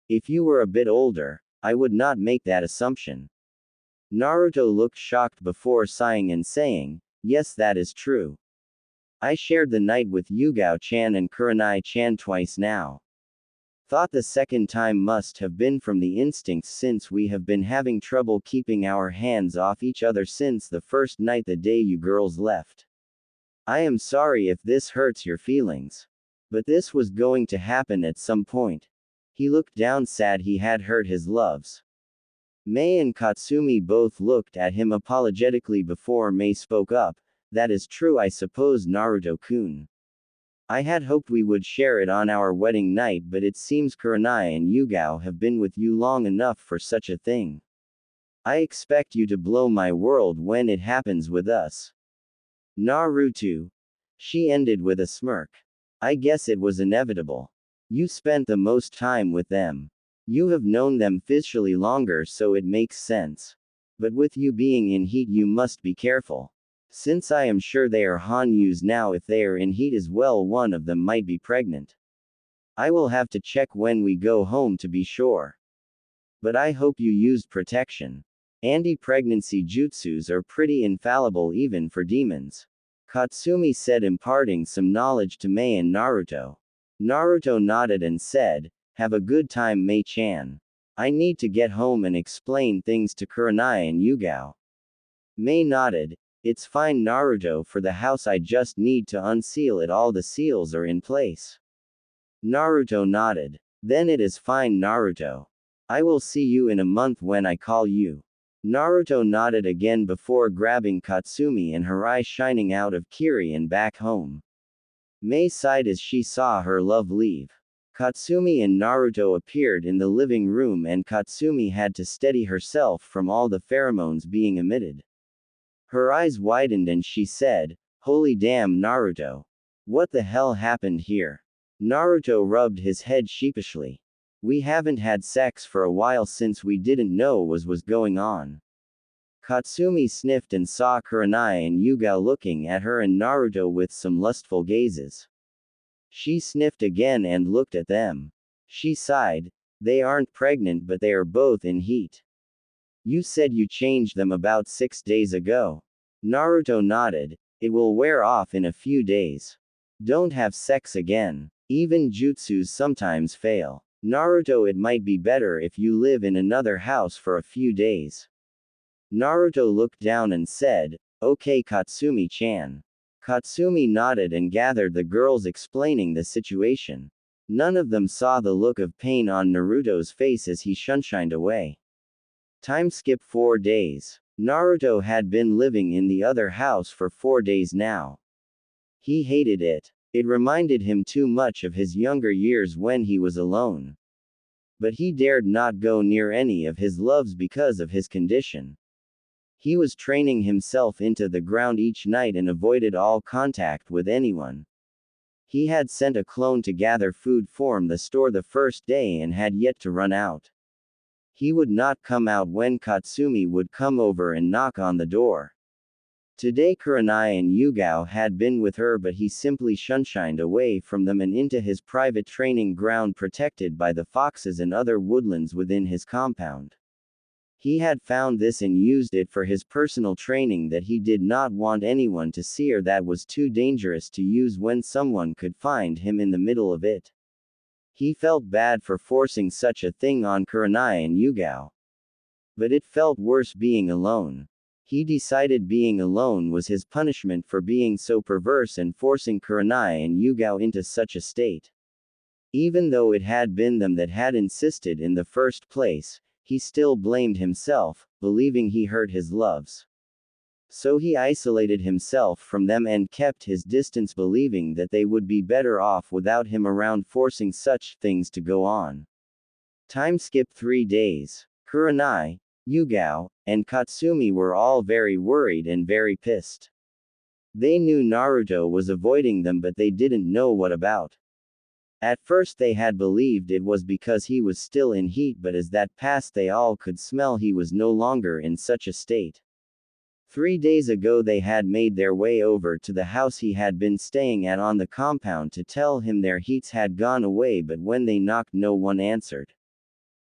If you were a bit older, I would not make that assumption." Naruto looked shocked before sighing and saying, "Yes, that is true. I shared the night with Yugao-chan and Kurenai-chan twice now. Thought the second time must have been from the instincts since we have been having trouble keeping our hands off each other since the first night the day you girls left. I am sorry if this hurts your feelings. But this was going to happen at some point." He looked down sad he had hurt his loves. Mei and Katsumi both looked at him apologetically before Mei spoke up, "That is true, I suppose, Naruto-kun. I had hoped we would share it on our wedding night, but it seems Kurenai and Yugao have been with you long enough for such a thing. I expect you to blow my world when it happens with us. Naruto." She ended with a smirk. "I guess it was inevitable. You spent the most time with them. You have known them physically longer, so it makes sense. But with you being in heat you must be careful. Since I am sure they are Hanyus now, if they are in heat as well one of them might be pregnant. I will have to check when we go home to be sure. But I hope you used protection. Anti-pregnancy jutsus are pretty infallible even for demons." Katsumi said, imparting some knowledge to Mei and Naruto. Naruto nodded and said, "Have a good time, Mei-chan. I need to get home and explain things to Kurenai and Yugao." Mei nodded. "It's fine, Naruto, for the house I just need to unseal it, all the seals are in place." Naruto nodded. "Then it is fine, Naruto. I will see you in a month when I call you." Naruto nodded again before grabbing Katsumi and Hirai shining out of Kiri and back home. Mei sighed as she saw her love leave. Katsumi and Naruto appeared in the living room and Katsumi had to steady herself from all the pheromones being emitted. Her eyes widened and she said, "Holy damn, Naruto. What the hell happened here?" Naruto rubbed his head sheepishly. "We haven't had sex for a while since we didn't know what was going on." Katsumi sniffed and saw Kurenai and Yugao looking at her and Naruto with some lustful gazes. She sniffed again and looked at them. She sighed. "They aren't pregnant, but they are both in heat. You said you changed them about 6 days ago." Naruto nodded. "It will wear off in a few days. Don't have sex again. Even jutsus sometimes fail. Naruto, it might be better if you live in another house for a few days." Naruto looked down and said, "Okay, Katsumi-chan." Katsumi nodded and gathered the girls explaining the situation. None of them saw the look of pain on Naruto's face as he shunshined away. Time skip 4 days. Naruto had been living in the other house for 4 days now. He hated it. It reminded him too much of his younger years when he was alone. But he dared not go near any of his loves because of his condition. He was training himself into the ground each night and avoided all contact with anyone. He had sent a clone to gather food from the store the first day and had yet to run out. He would not come out when Katsumi would come over and knock on the door. Today Kurenai and Yugao had been with her, but he simply shunshined away from them and into his private training ground protected by the foxes and other woodlands within his compound. He had found this and used it for his personal training that he did not want anyone to see, or that was too dangerous to use when someone could find him in the middle of it. He felt bad for forcing such a thing on Kurenai and Yugao. But it felt worse being alone. He decided being alone was his punishment for being so perverse and forcing Kurenai and Yugao into such a state. Even though it had been them that had insisted in the first place, he still blamed himself, believing he hurt his loves. So he isolated himself from them and kept his distance, believing that they would be better off without him around, forcing such things to go on. Time skip 3 days. Kurenai, Yugao, and Katsumi were all very worried and very pissed. They knew Naruto was avoiding them, but they didn't know what about. At first they had believed it was because he was still in heat, but as that passed they all could smell he was no longer in such a state. 3 days ago they had made their way over to the house he had been staying at on the compound to tell him their heats had gone away, but when they knocked no one answered.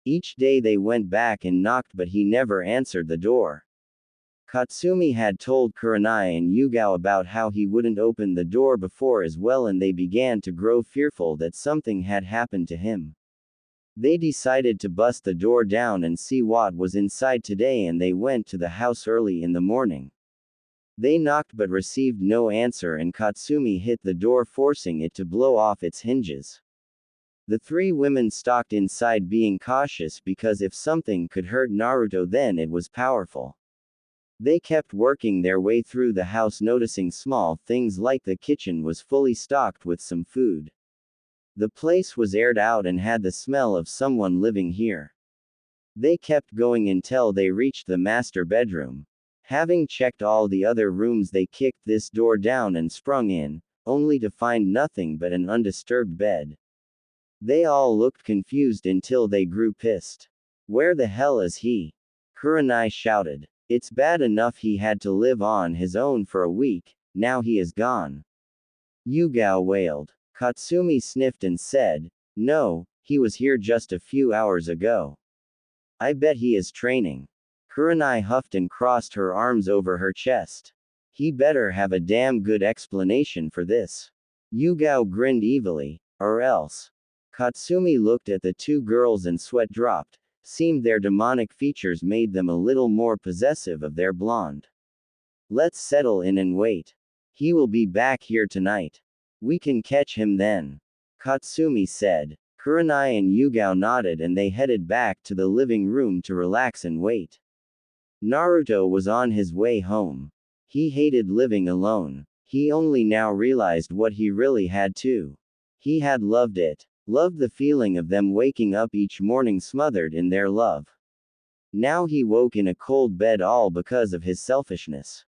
Each day they went back and knocked, but he never answered the door. Katsumi had told Kurenai and Yugao about how he wouldn't open the door before as well, and they began to grow fearful that something had happened to him. They decided to bust the door down and see what was inside today, and they went to the house early in the morning. They knocked but received no answer, and Katsumi hit the door, forcing it to blow off its hinges. The 3 women stalked inside, being cautious because if something could hurt Naruto then it was powerful. They kept working their way through the house, noticing small things like the kitchen was fully stocked with some food. The place was aired out and had the smell of someone living here. They kept going until they reached the master bedroom. Having checked all the other rooms, they kicked this door down and sprung in, only to find nothing but an undisturbed bed. They all looked confused until they grew pissed. "Where the hell is he?" Kurenai shouted. "It's bad enough he had to live on his own for a week, now he is gone." Yugao wailed. Katsumi sniffed and said, "No, he was here just a few hours ago. I bet he is training." Kurenai huffed and crossed her arms over her chest. "He better have a damn good explanation for this." Yugao grinned evilly. "Or else." Katsumi looked at the 2 girls and sweat dropped. Seemed their demonic features made them a little more possessive of their blonde. "Let's settle in and wait. He will be back here tonight. We can catch him then," Katsumi said. Kurenai and Yugao nodded and they headed back to the living room to relax and wait. Naruto was on his way home. He hated living alone. He only now realized what he really had to. He had loved it. Loved the feeling of them waking up each morning smothered in their love. Now he woke in a cold bed, all because of his selfishness.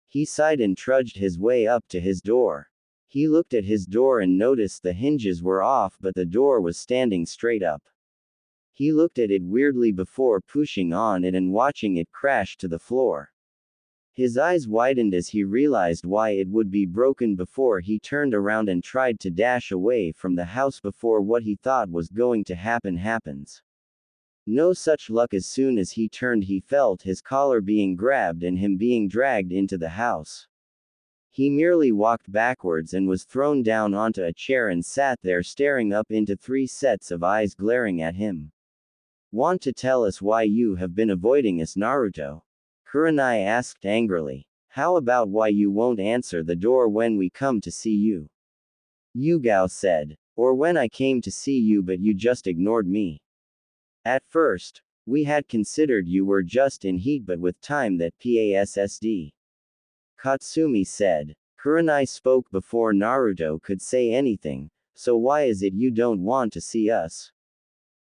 He sighed and trudged his way up to his door. He looked at his door and noticed the hinges were off, but the door was standing straight up. He looked at it weirdly before pushing on it and watching it crash to the floor. His eyes widened as he realized why it would be broken before he turned around and tried to dash away from the house before what he thought was going to happen happens. No such luck. As soon as he turned, he felt his collar being grabbed and him being dragged into the house. He merely walked backwards and was thrown down onto a chair and sat there staring up into 3 sets of eyes glaring at him. "Want to tell us why you have been avoiding us, Naruto?" Kurenai asked angrily. "How about why you won't answer the door when we come to see you?" Yugao said. Or when I came to see you but you just ignored me. At first, we had considered you were just in heat but with time that passed. Katsumi said. Kurenai spoke before Naruto could say anything, so why is it you don't want to see us?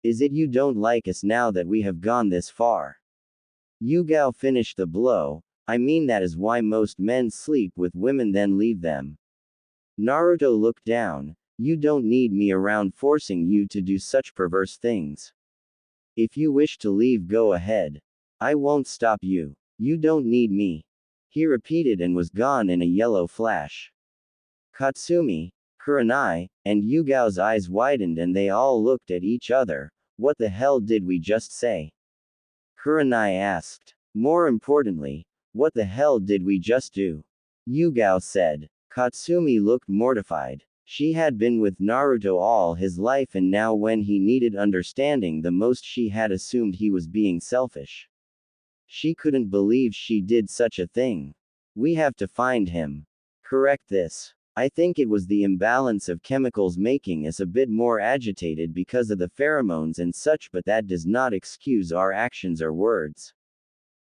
Is it you don't like us now that we have gone this far? Yugao finished the blow. I mean that is why most men sleep with women then leave them. Naruto looked down. You don't need me around forcing you to do such perverse things. If you wish to leave, go ahead. I won't stop you. You don't need me. He repeated and was gone in a yellow flash. Katsumi, Kurenai, and Yugao's eyes widened and they all looked at each other. What the hell did we just say? Kurenai asked. More importantly, what the hell did we just do? Yugao said. Katsumi looked mortified. She had been with Naruto all his life and now when he needed understanding the most she had assumed he was being selfish. She couldn't believe she did such a thing. We have to find him. Correct this. I think it was the imbalance of chemicals making us a bit more agitated because of the pheromones and such, but that does not excuse our actions or words.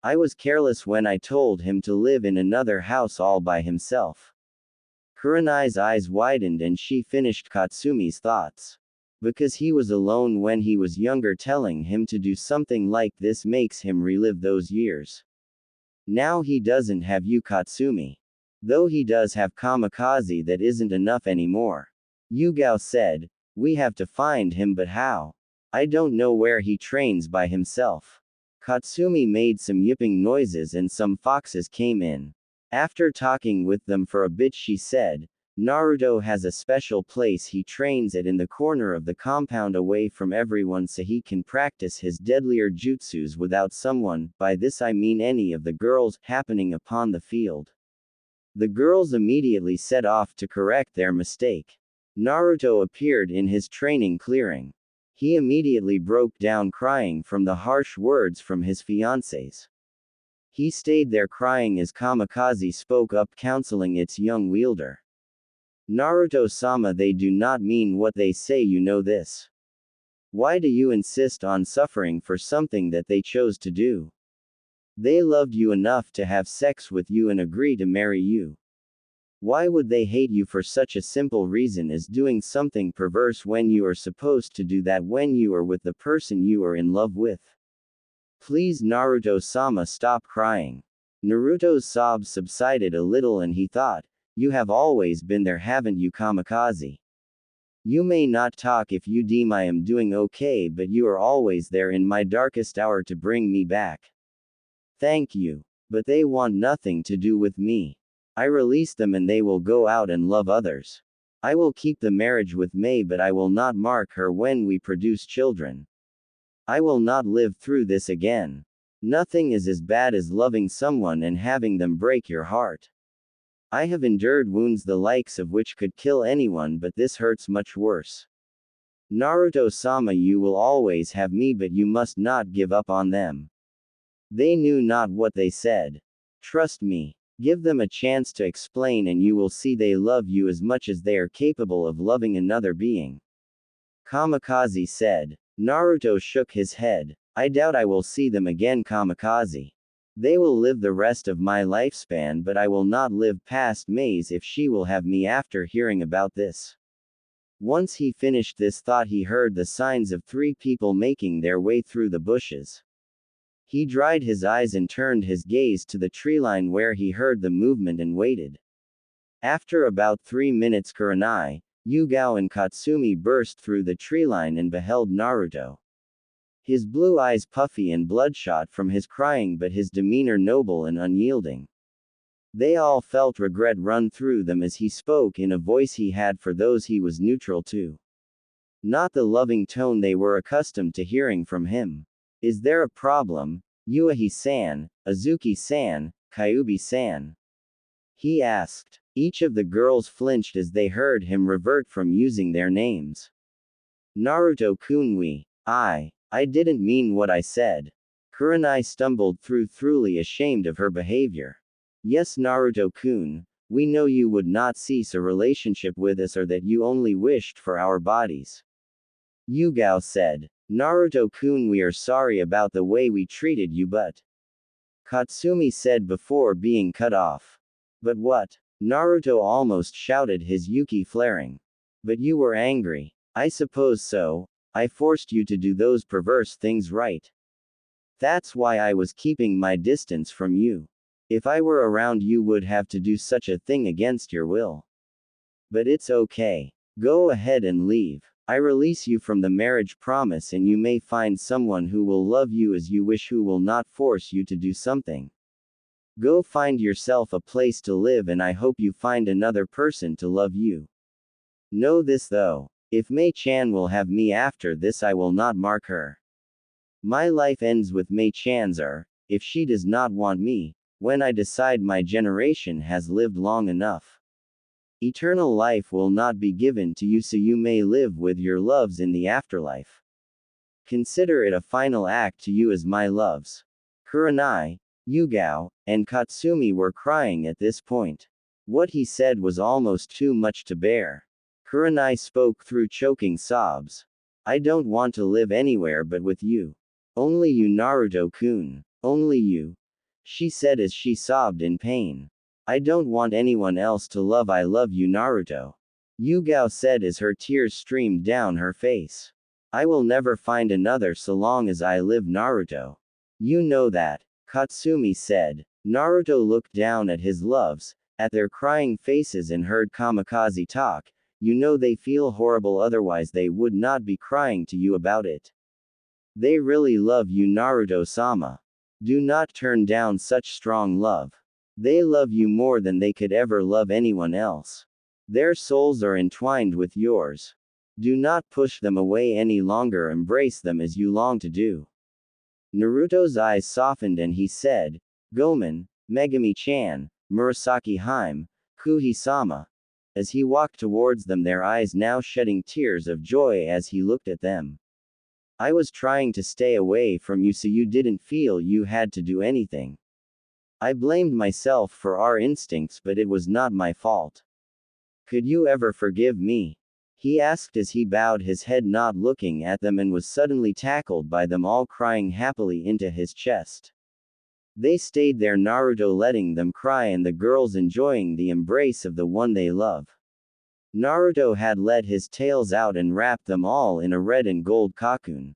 I was careless when I told him to live in another house all by himself. Kurenai's eyes widened and she finished Katsumi's thoughts. Because he was alone when he was younger, telling him to do something like this makes him relive those years. Now he doesn't have you, Katsumi. Though he does have Kamikaze, that isn't enough anymore. Yugao said. We have to find him, but how? I don't know where he trains by himself. Katsumi made some yipping noises and some foxes came in. After talking with them for a bit, she said, Naruto has a special place he trains at in the corner of the compound away from everyone so he can practice his deadlier jutsus without someone, by this I mean any of the girls, happening upon the field. The girls immediately set off to correct their mistake. Naruto appeared in his training clearing. He immediately broke down crying from the harsh words from his fiancées. He stayed there crying as Kamikaze spoke up, counseling its young wielder. Naruto-sama, they do not mean what they say, you know this. Why do you insist on suffering for something that they chose to do? They loved you enough to have sex with you and agree to marry you. Why would they hate you for such a simple reason as doing something perverse when you are supposed to do that when you are with the person you are in love with? Please, Naruto-sama, stop crying. Naruto's sobs subsided a little and he thought, you have always been there, haven't you, Kamikaze? You may not talk if you deem I am doing okay, but you are always there in my darkest hour to bring me back. Thank you. But they want nothing to do with me. I release them and they will go out and love others. I will keep the marriage with May, but I will not mark her when we produce children. I will not live through this again. Nothing is as bad as loving someone and having them break your heart. I have endured wounds the likes of which could kill anyone, but this hurts much worse. Naruto-sama, you will always have me, but you must not give up on them. They knew not what they said. Trust me. Give them a chance to explain and you will see they love you as much as they are capable of loving another being. Kamikaze said. Naruto shook his head. I doubt I will see them again, Kamikaze. They will live the rest of my lifespan, but I will not live past May's if she will have me after hearing about this. Once he finished this thought, he heard the signs of 3 people making their way through the bushes. He dried his eyes and turned his gaze to the treeline where he heard the movement and waited. After about 3 minutes, Kurenai, Yugao and Katsumi burst through the treeline and beheld Naruto. His blue eyes puffy and bloodshot from his crying, but his demeanor noble and unyielding. They all felt regret run through them as he spoke in a voice he had for those he was neutral to. Not the loving tone they were accustomed to hearing from him. Is there a problem, Yuahi-san, Azuki-san, Kyubi-san? He asked. Each of the girls flinched as they heard him revert from using their names. Naruto-kun, I didn't mean what I said. Kurenai stumbled through, truly ashamed of her behavior. Yes, Naruto-kun, We know you would not cease a relationship with us or that you only wished for our bodies. Yugao said. Naruto-kun, we are sorry about the way we treated you, but. Katsumi said before being cut off. But what? Naruto almost shouted, his Yuki flaring. But you were angry. I suppose so. I forced you to do those perverse things, right? That's why I was keeping my distance from you. If I were around, you would have to do such a thing against your will. But it's okay. Go ahead and leave. I release you from the marriage promise, and you may find someone who will love you as you wish, who will not force you to do something. Go find yourself a place to live, and I hope you find another person to love you. Know this though. If Mei-chan will have me after this, I will not mark her. My life ends with Mei-chan's, or, if she does not want me, when I decide my generation has lived long enough. Eternal life will not be given to you, so you may live with your loves in the afterlife. Consider it a final act to you as my loves. Kurenai, Yugao, and Katsumi were crying at this point. What he said was almost too much to bear. Kurenai spoke through choking sobs. I don't want to live anywhere but with you. Only you, Naruto-kun. Only you. She said as she sobbed in pain. I don't want anyone else to love. I love you, Naruto. Yugao said as her tears streamed down her face. I will never find another so long as I live, Naruto. You know that. Katsumi said. Naruto looked down at his loves, at their crying faces, and heard Kamikaze talk. You know they feel horrible, otherwise they would not be crying to you about it. They really love you, Naruto-sama. Do not turn down such strong love. They love you more than they could ever love anyone else. Their souls are entwined with yours. Do not push them away any longer, embrace them as you long to do. Naruto's eyes softened and he said, Gomen, Megami-chan, Murasaki Harem, Kuhi-sama. As he walked towards them, their eyes now shedding tears of joy as he looked at them. I was trying to stay away from you so you didn't feel you had to do anything. I blamed myself for our instincts, but it was not my fault. Could you ever forgive me? He asked as he bowed his head, not looking at them, and was suddenly tackled by them all crying happily into his chest. They stayed there, Naruto letting them cry and the girls enjoying the embrace of the one they love. Naruto had let his tails out and wrapped them all in a red and gold cocoon,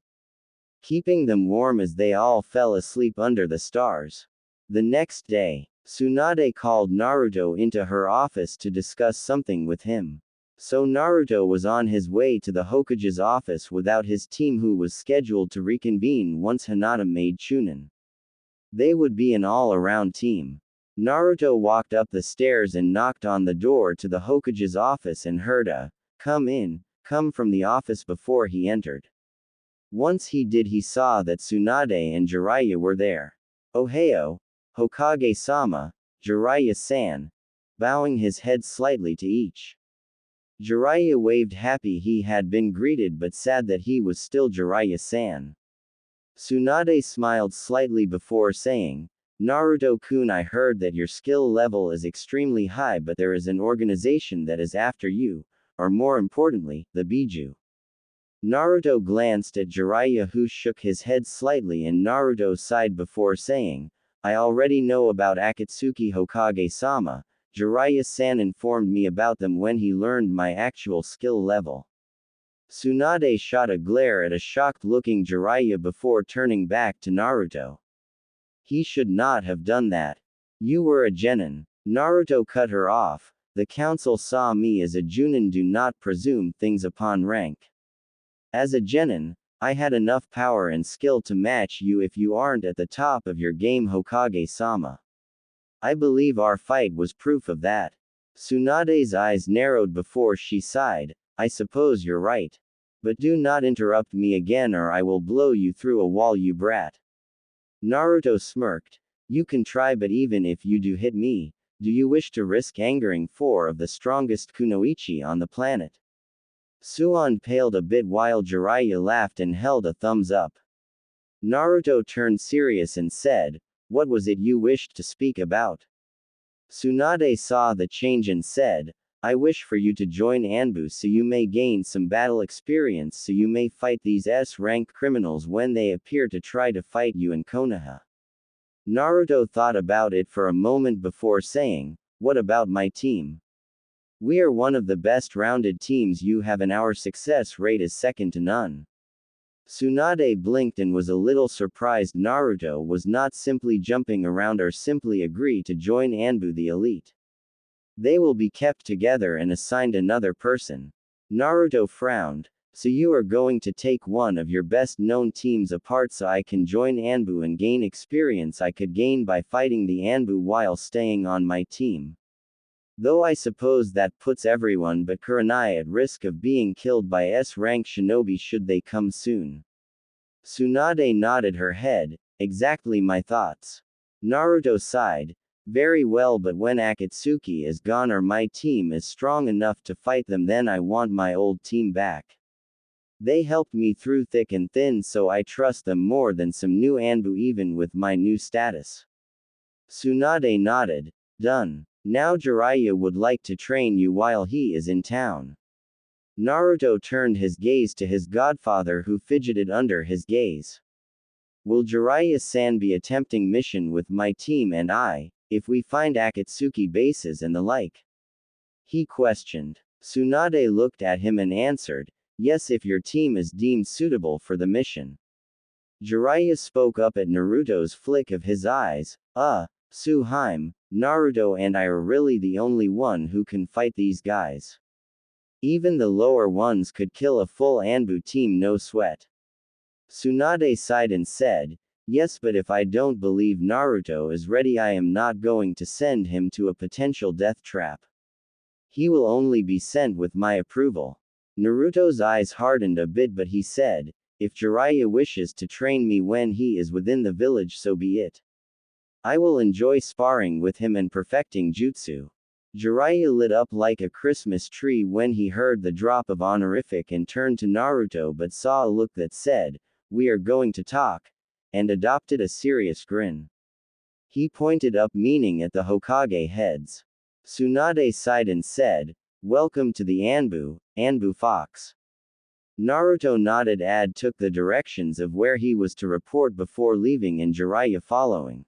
keeping them warm as they all fell asleep under the stars. The next day, Tsunade called Naruto into her office to discuss something with him. So Naruto was on his way to the Hokage's office without his team, who was scheduled to reconvene once Hinata made Chunin. They would be an all-around team. Naruto walked up the stairs and knocked on the door to the Hokage's office and heard a "come in" come from the office before he entered. Once he did, he saw that Tsunade and Jiraiya were there. Ohio, Hokage-sama, Jiraiya-san, bowing his head slightly to each. Jiraiya waved, happy he had been greeted but sad that he was still Jiraiya-san. Tsunade smiled slightly before saying, Naruto-kun, I heard that your skill level is extremely high, but there is an organization that is after you, or more importantly, the Biju. Naruto glanced at Jiraiya, who shook his head slightly, and Naruto sighed before saying, I already know about Akatsuki Hokage-sama. Jiraiya-san informed me about them when he learned my actual skill level. Tsunade shot a glare at a shocked-looking Jiraiya before turning back to Naruto. He should not have done that. You were a genin. Naruto cut her off. The council saw me as a junin. Do not presume things upon rank. As a genin, I had enough power and skill to match you if you aren't at the top of your game, Hokage-sama. I believe our fight was proof of that. Tsunade's eyes narrowed before she sighed, I suppose you're right. But do not interrupt me again or I will blow you through a wall, you brat. Naruto smirked. You can try, but even if you do hit me, do you wish to risk angering 4 of the strongest kunoichi on the planet? Suan paled a bit while Jiraiya laughed and held a thumbs up. Naruto turned serious and said, what was it you wished to speak about? Tsunade saw the change and said, I wish for you to join Anbu so you may gain some battle experience so you may fight these S-rank criminals when they appear to try to fight you in Konoha. Naruto thought about it for a moment before saying, what about my team? We are one of the best rounded teams you have and our success rate is second to none. Tsunade blinked and was a little surprised Naruto was not simply jumping around or simply agree to join Anbu the elite. They will be kept together and assigned another person. Naruto frowned. So you are going to take one of your best known teams apart so I can join Anbu and gain experience I could gain by fighting the Anbu while staying on my team. Though I suppose that puts everyone but Kurenai at risk of being killed by S-rank shinobi should they come soon. Tsunade nodded her head, exactly my thoughts. Naruto sighed. Very well, but when Akatsuki is gone or my team is strong enough to fight them, then I want my old team back. They helped me through thick and thin, so I trust them more than some new Anbu even with my new status. Tsunade nodded. Done. Now Jiraiya would like to train you while he is in town. Naruto turned his gaze to his godfather who fidgeted under his gaze. Will Jiraiya-san be attempting mission with my team and I, if we find Akatsuki bases and the like? He questioned. Tsunade looked at him and answered, yes, if your team is deemed suitable for the mission. Jiraiya spoke up at Naruto's flick of his eyes, Suheim, Naruto and I are really the only one who can fight these guys. Even the lower ones could kill a full Anbu team no sweat. Tsunade sighed and said, yes, but if I don't believe Naruto is ready I am not going to send him to a potential death trap. He will only be sent with my approval. Naruto's eyes hardened a bit but he said, if Jiraiya wishes to train me when he is within the village so be it. I will enjoy sparring with him and perfecting jutsu. Jiraiya lit up like a Christmas tree when he heard the drop of honorific and turned to Naruto but saw a look that said, we are going to talk, and adopted a serious grin. He pointed up meaning at the Hokage heads. Tsunade sighed and said, welcome to the Anbu Fox. Naruto nodded and took the directions of where he was to report before leaving and Jiraiya following.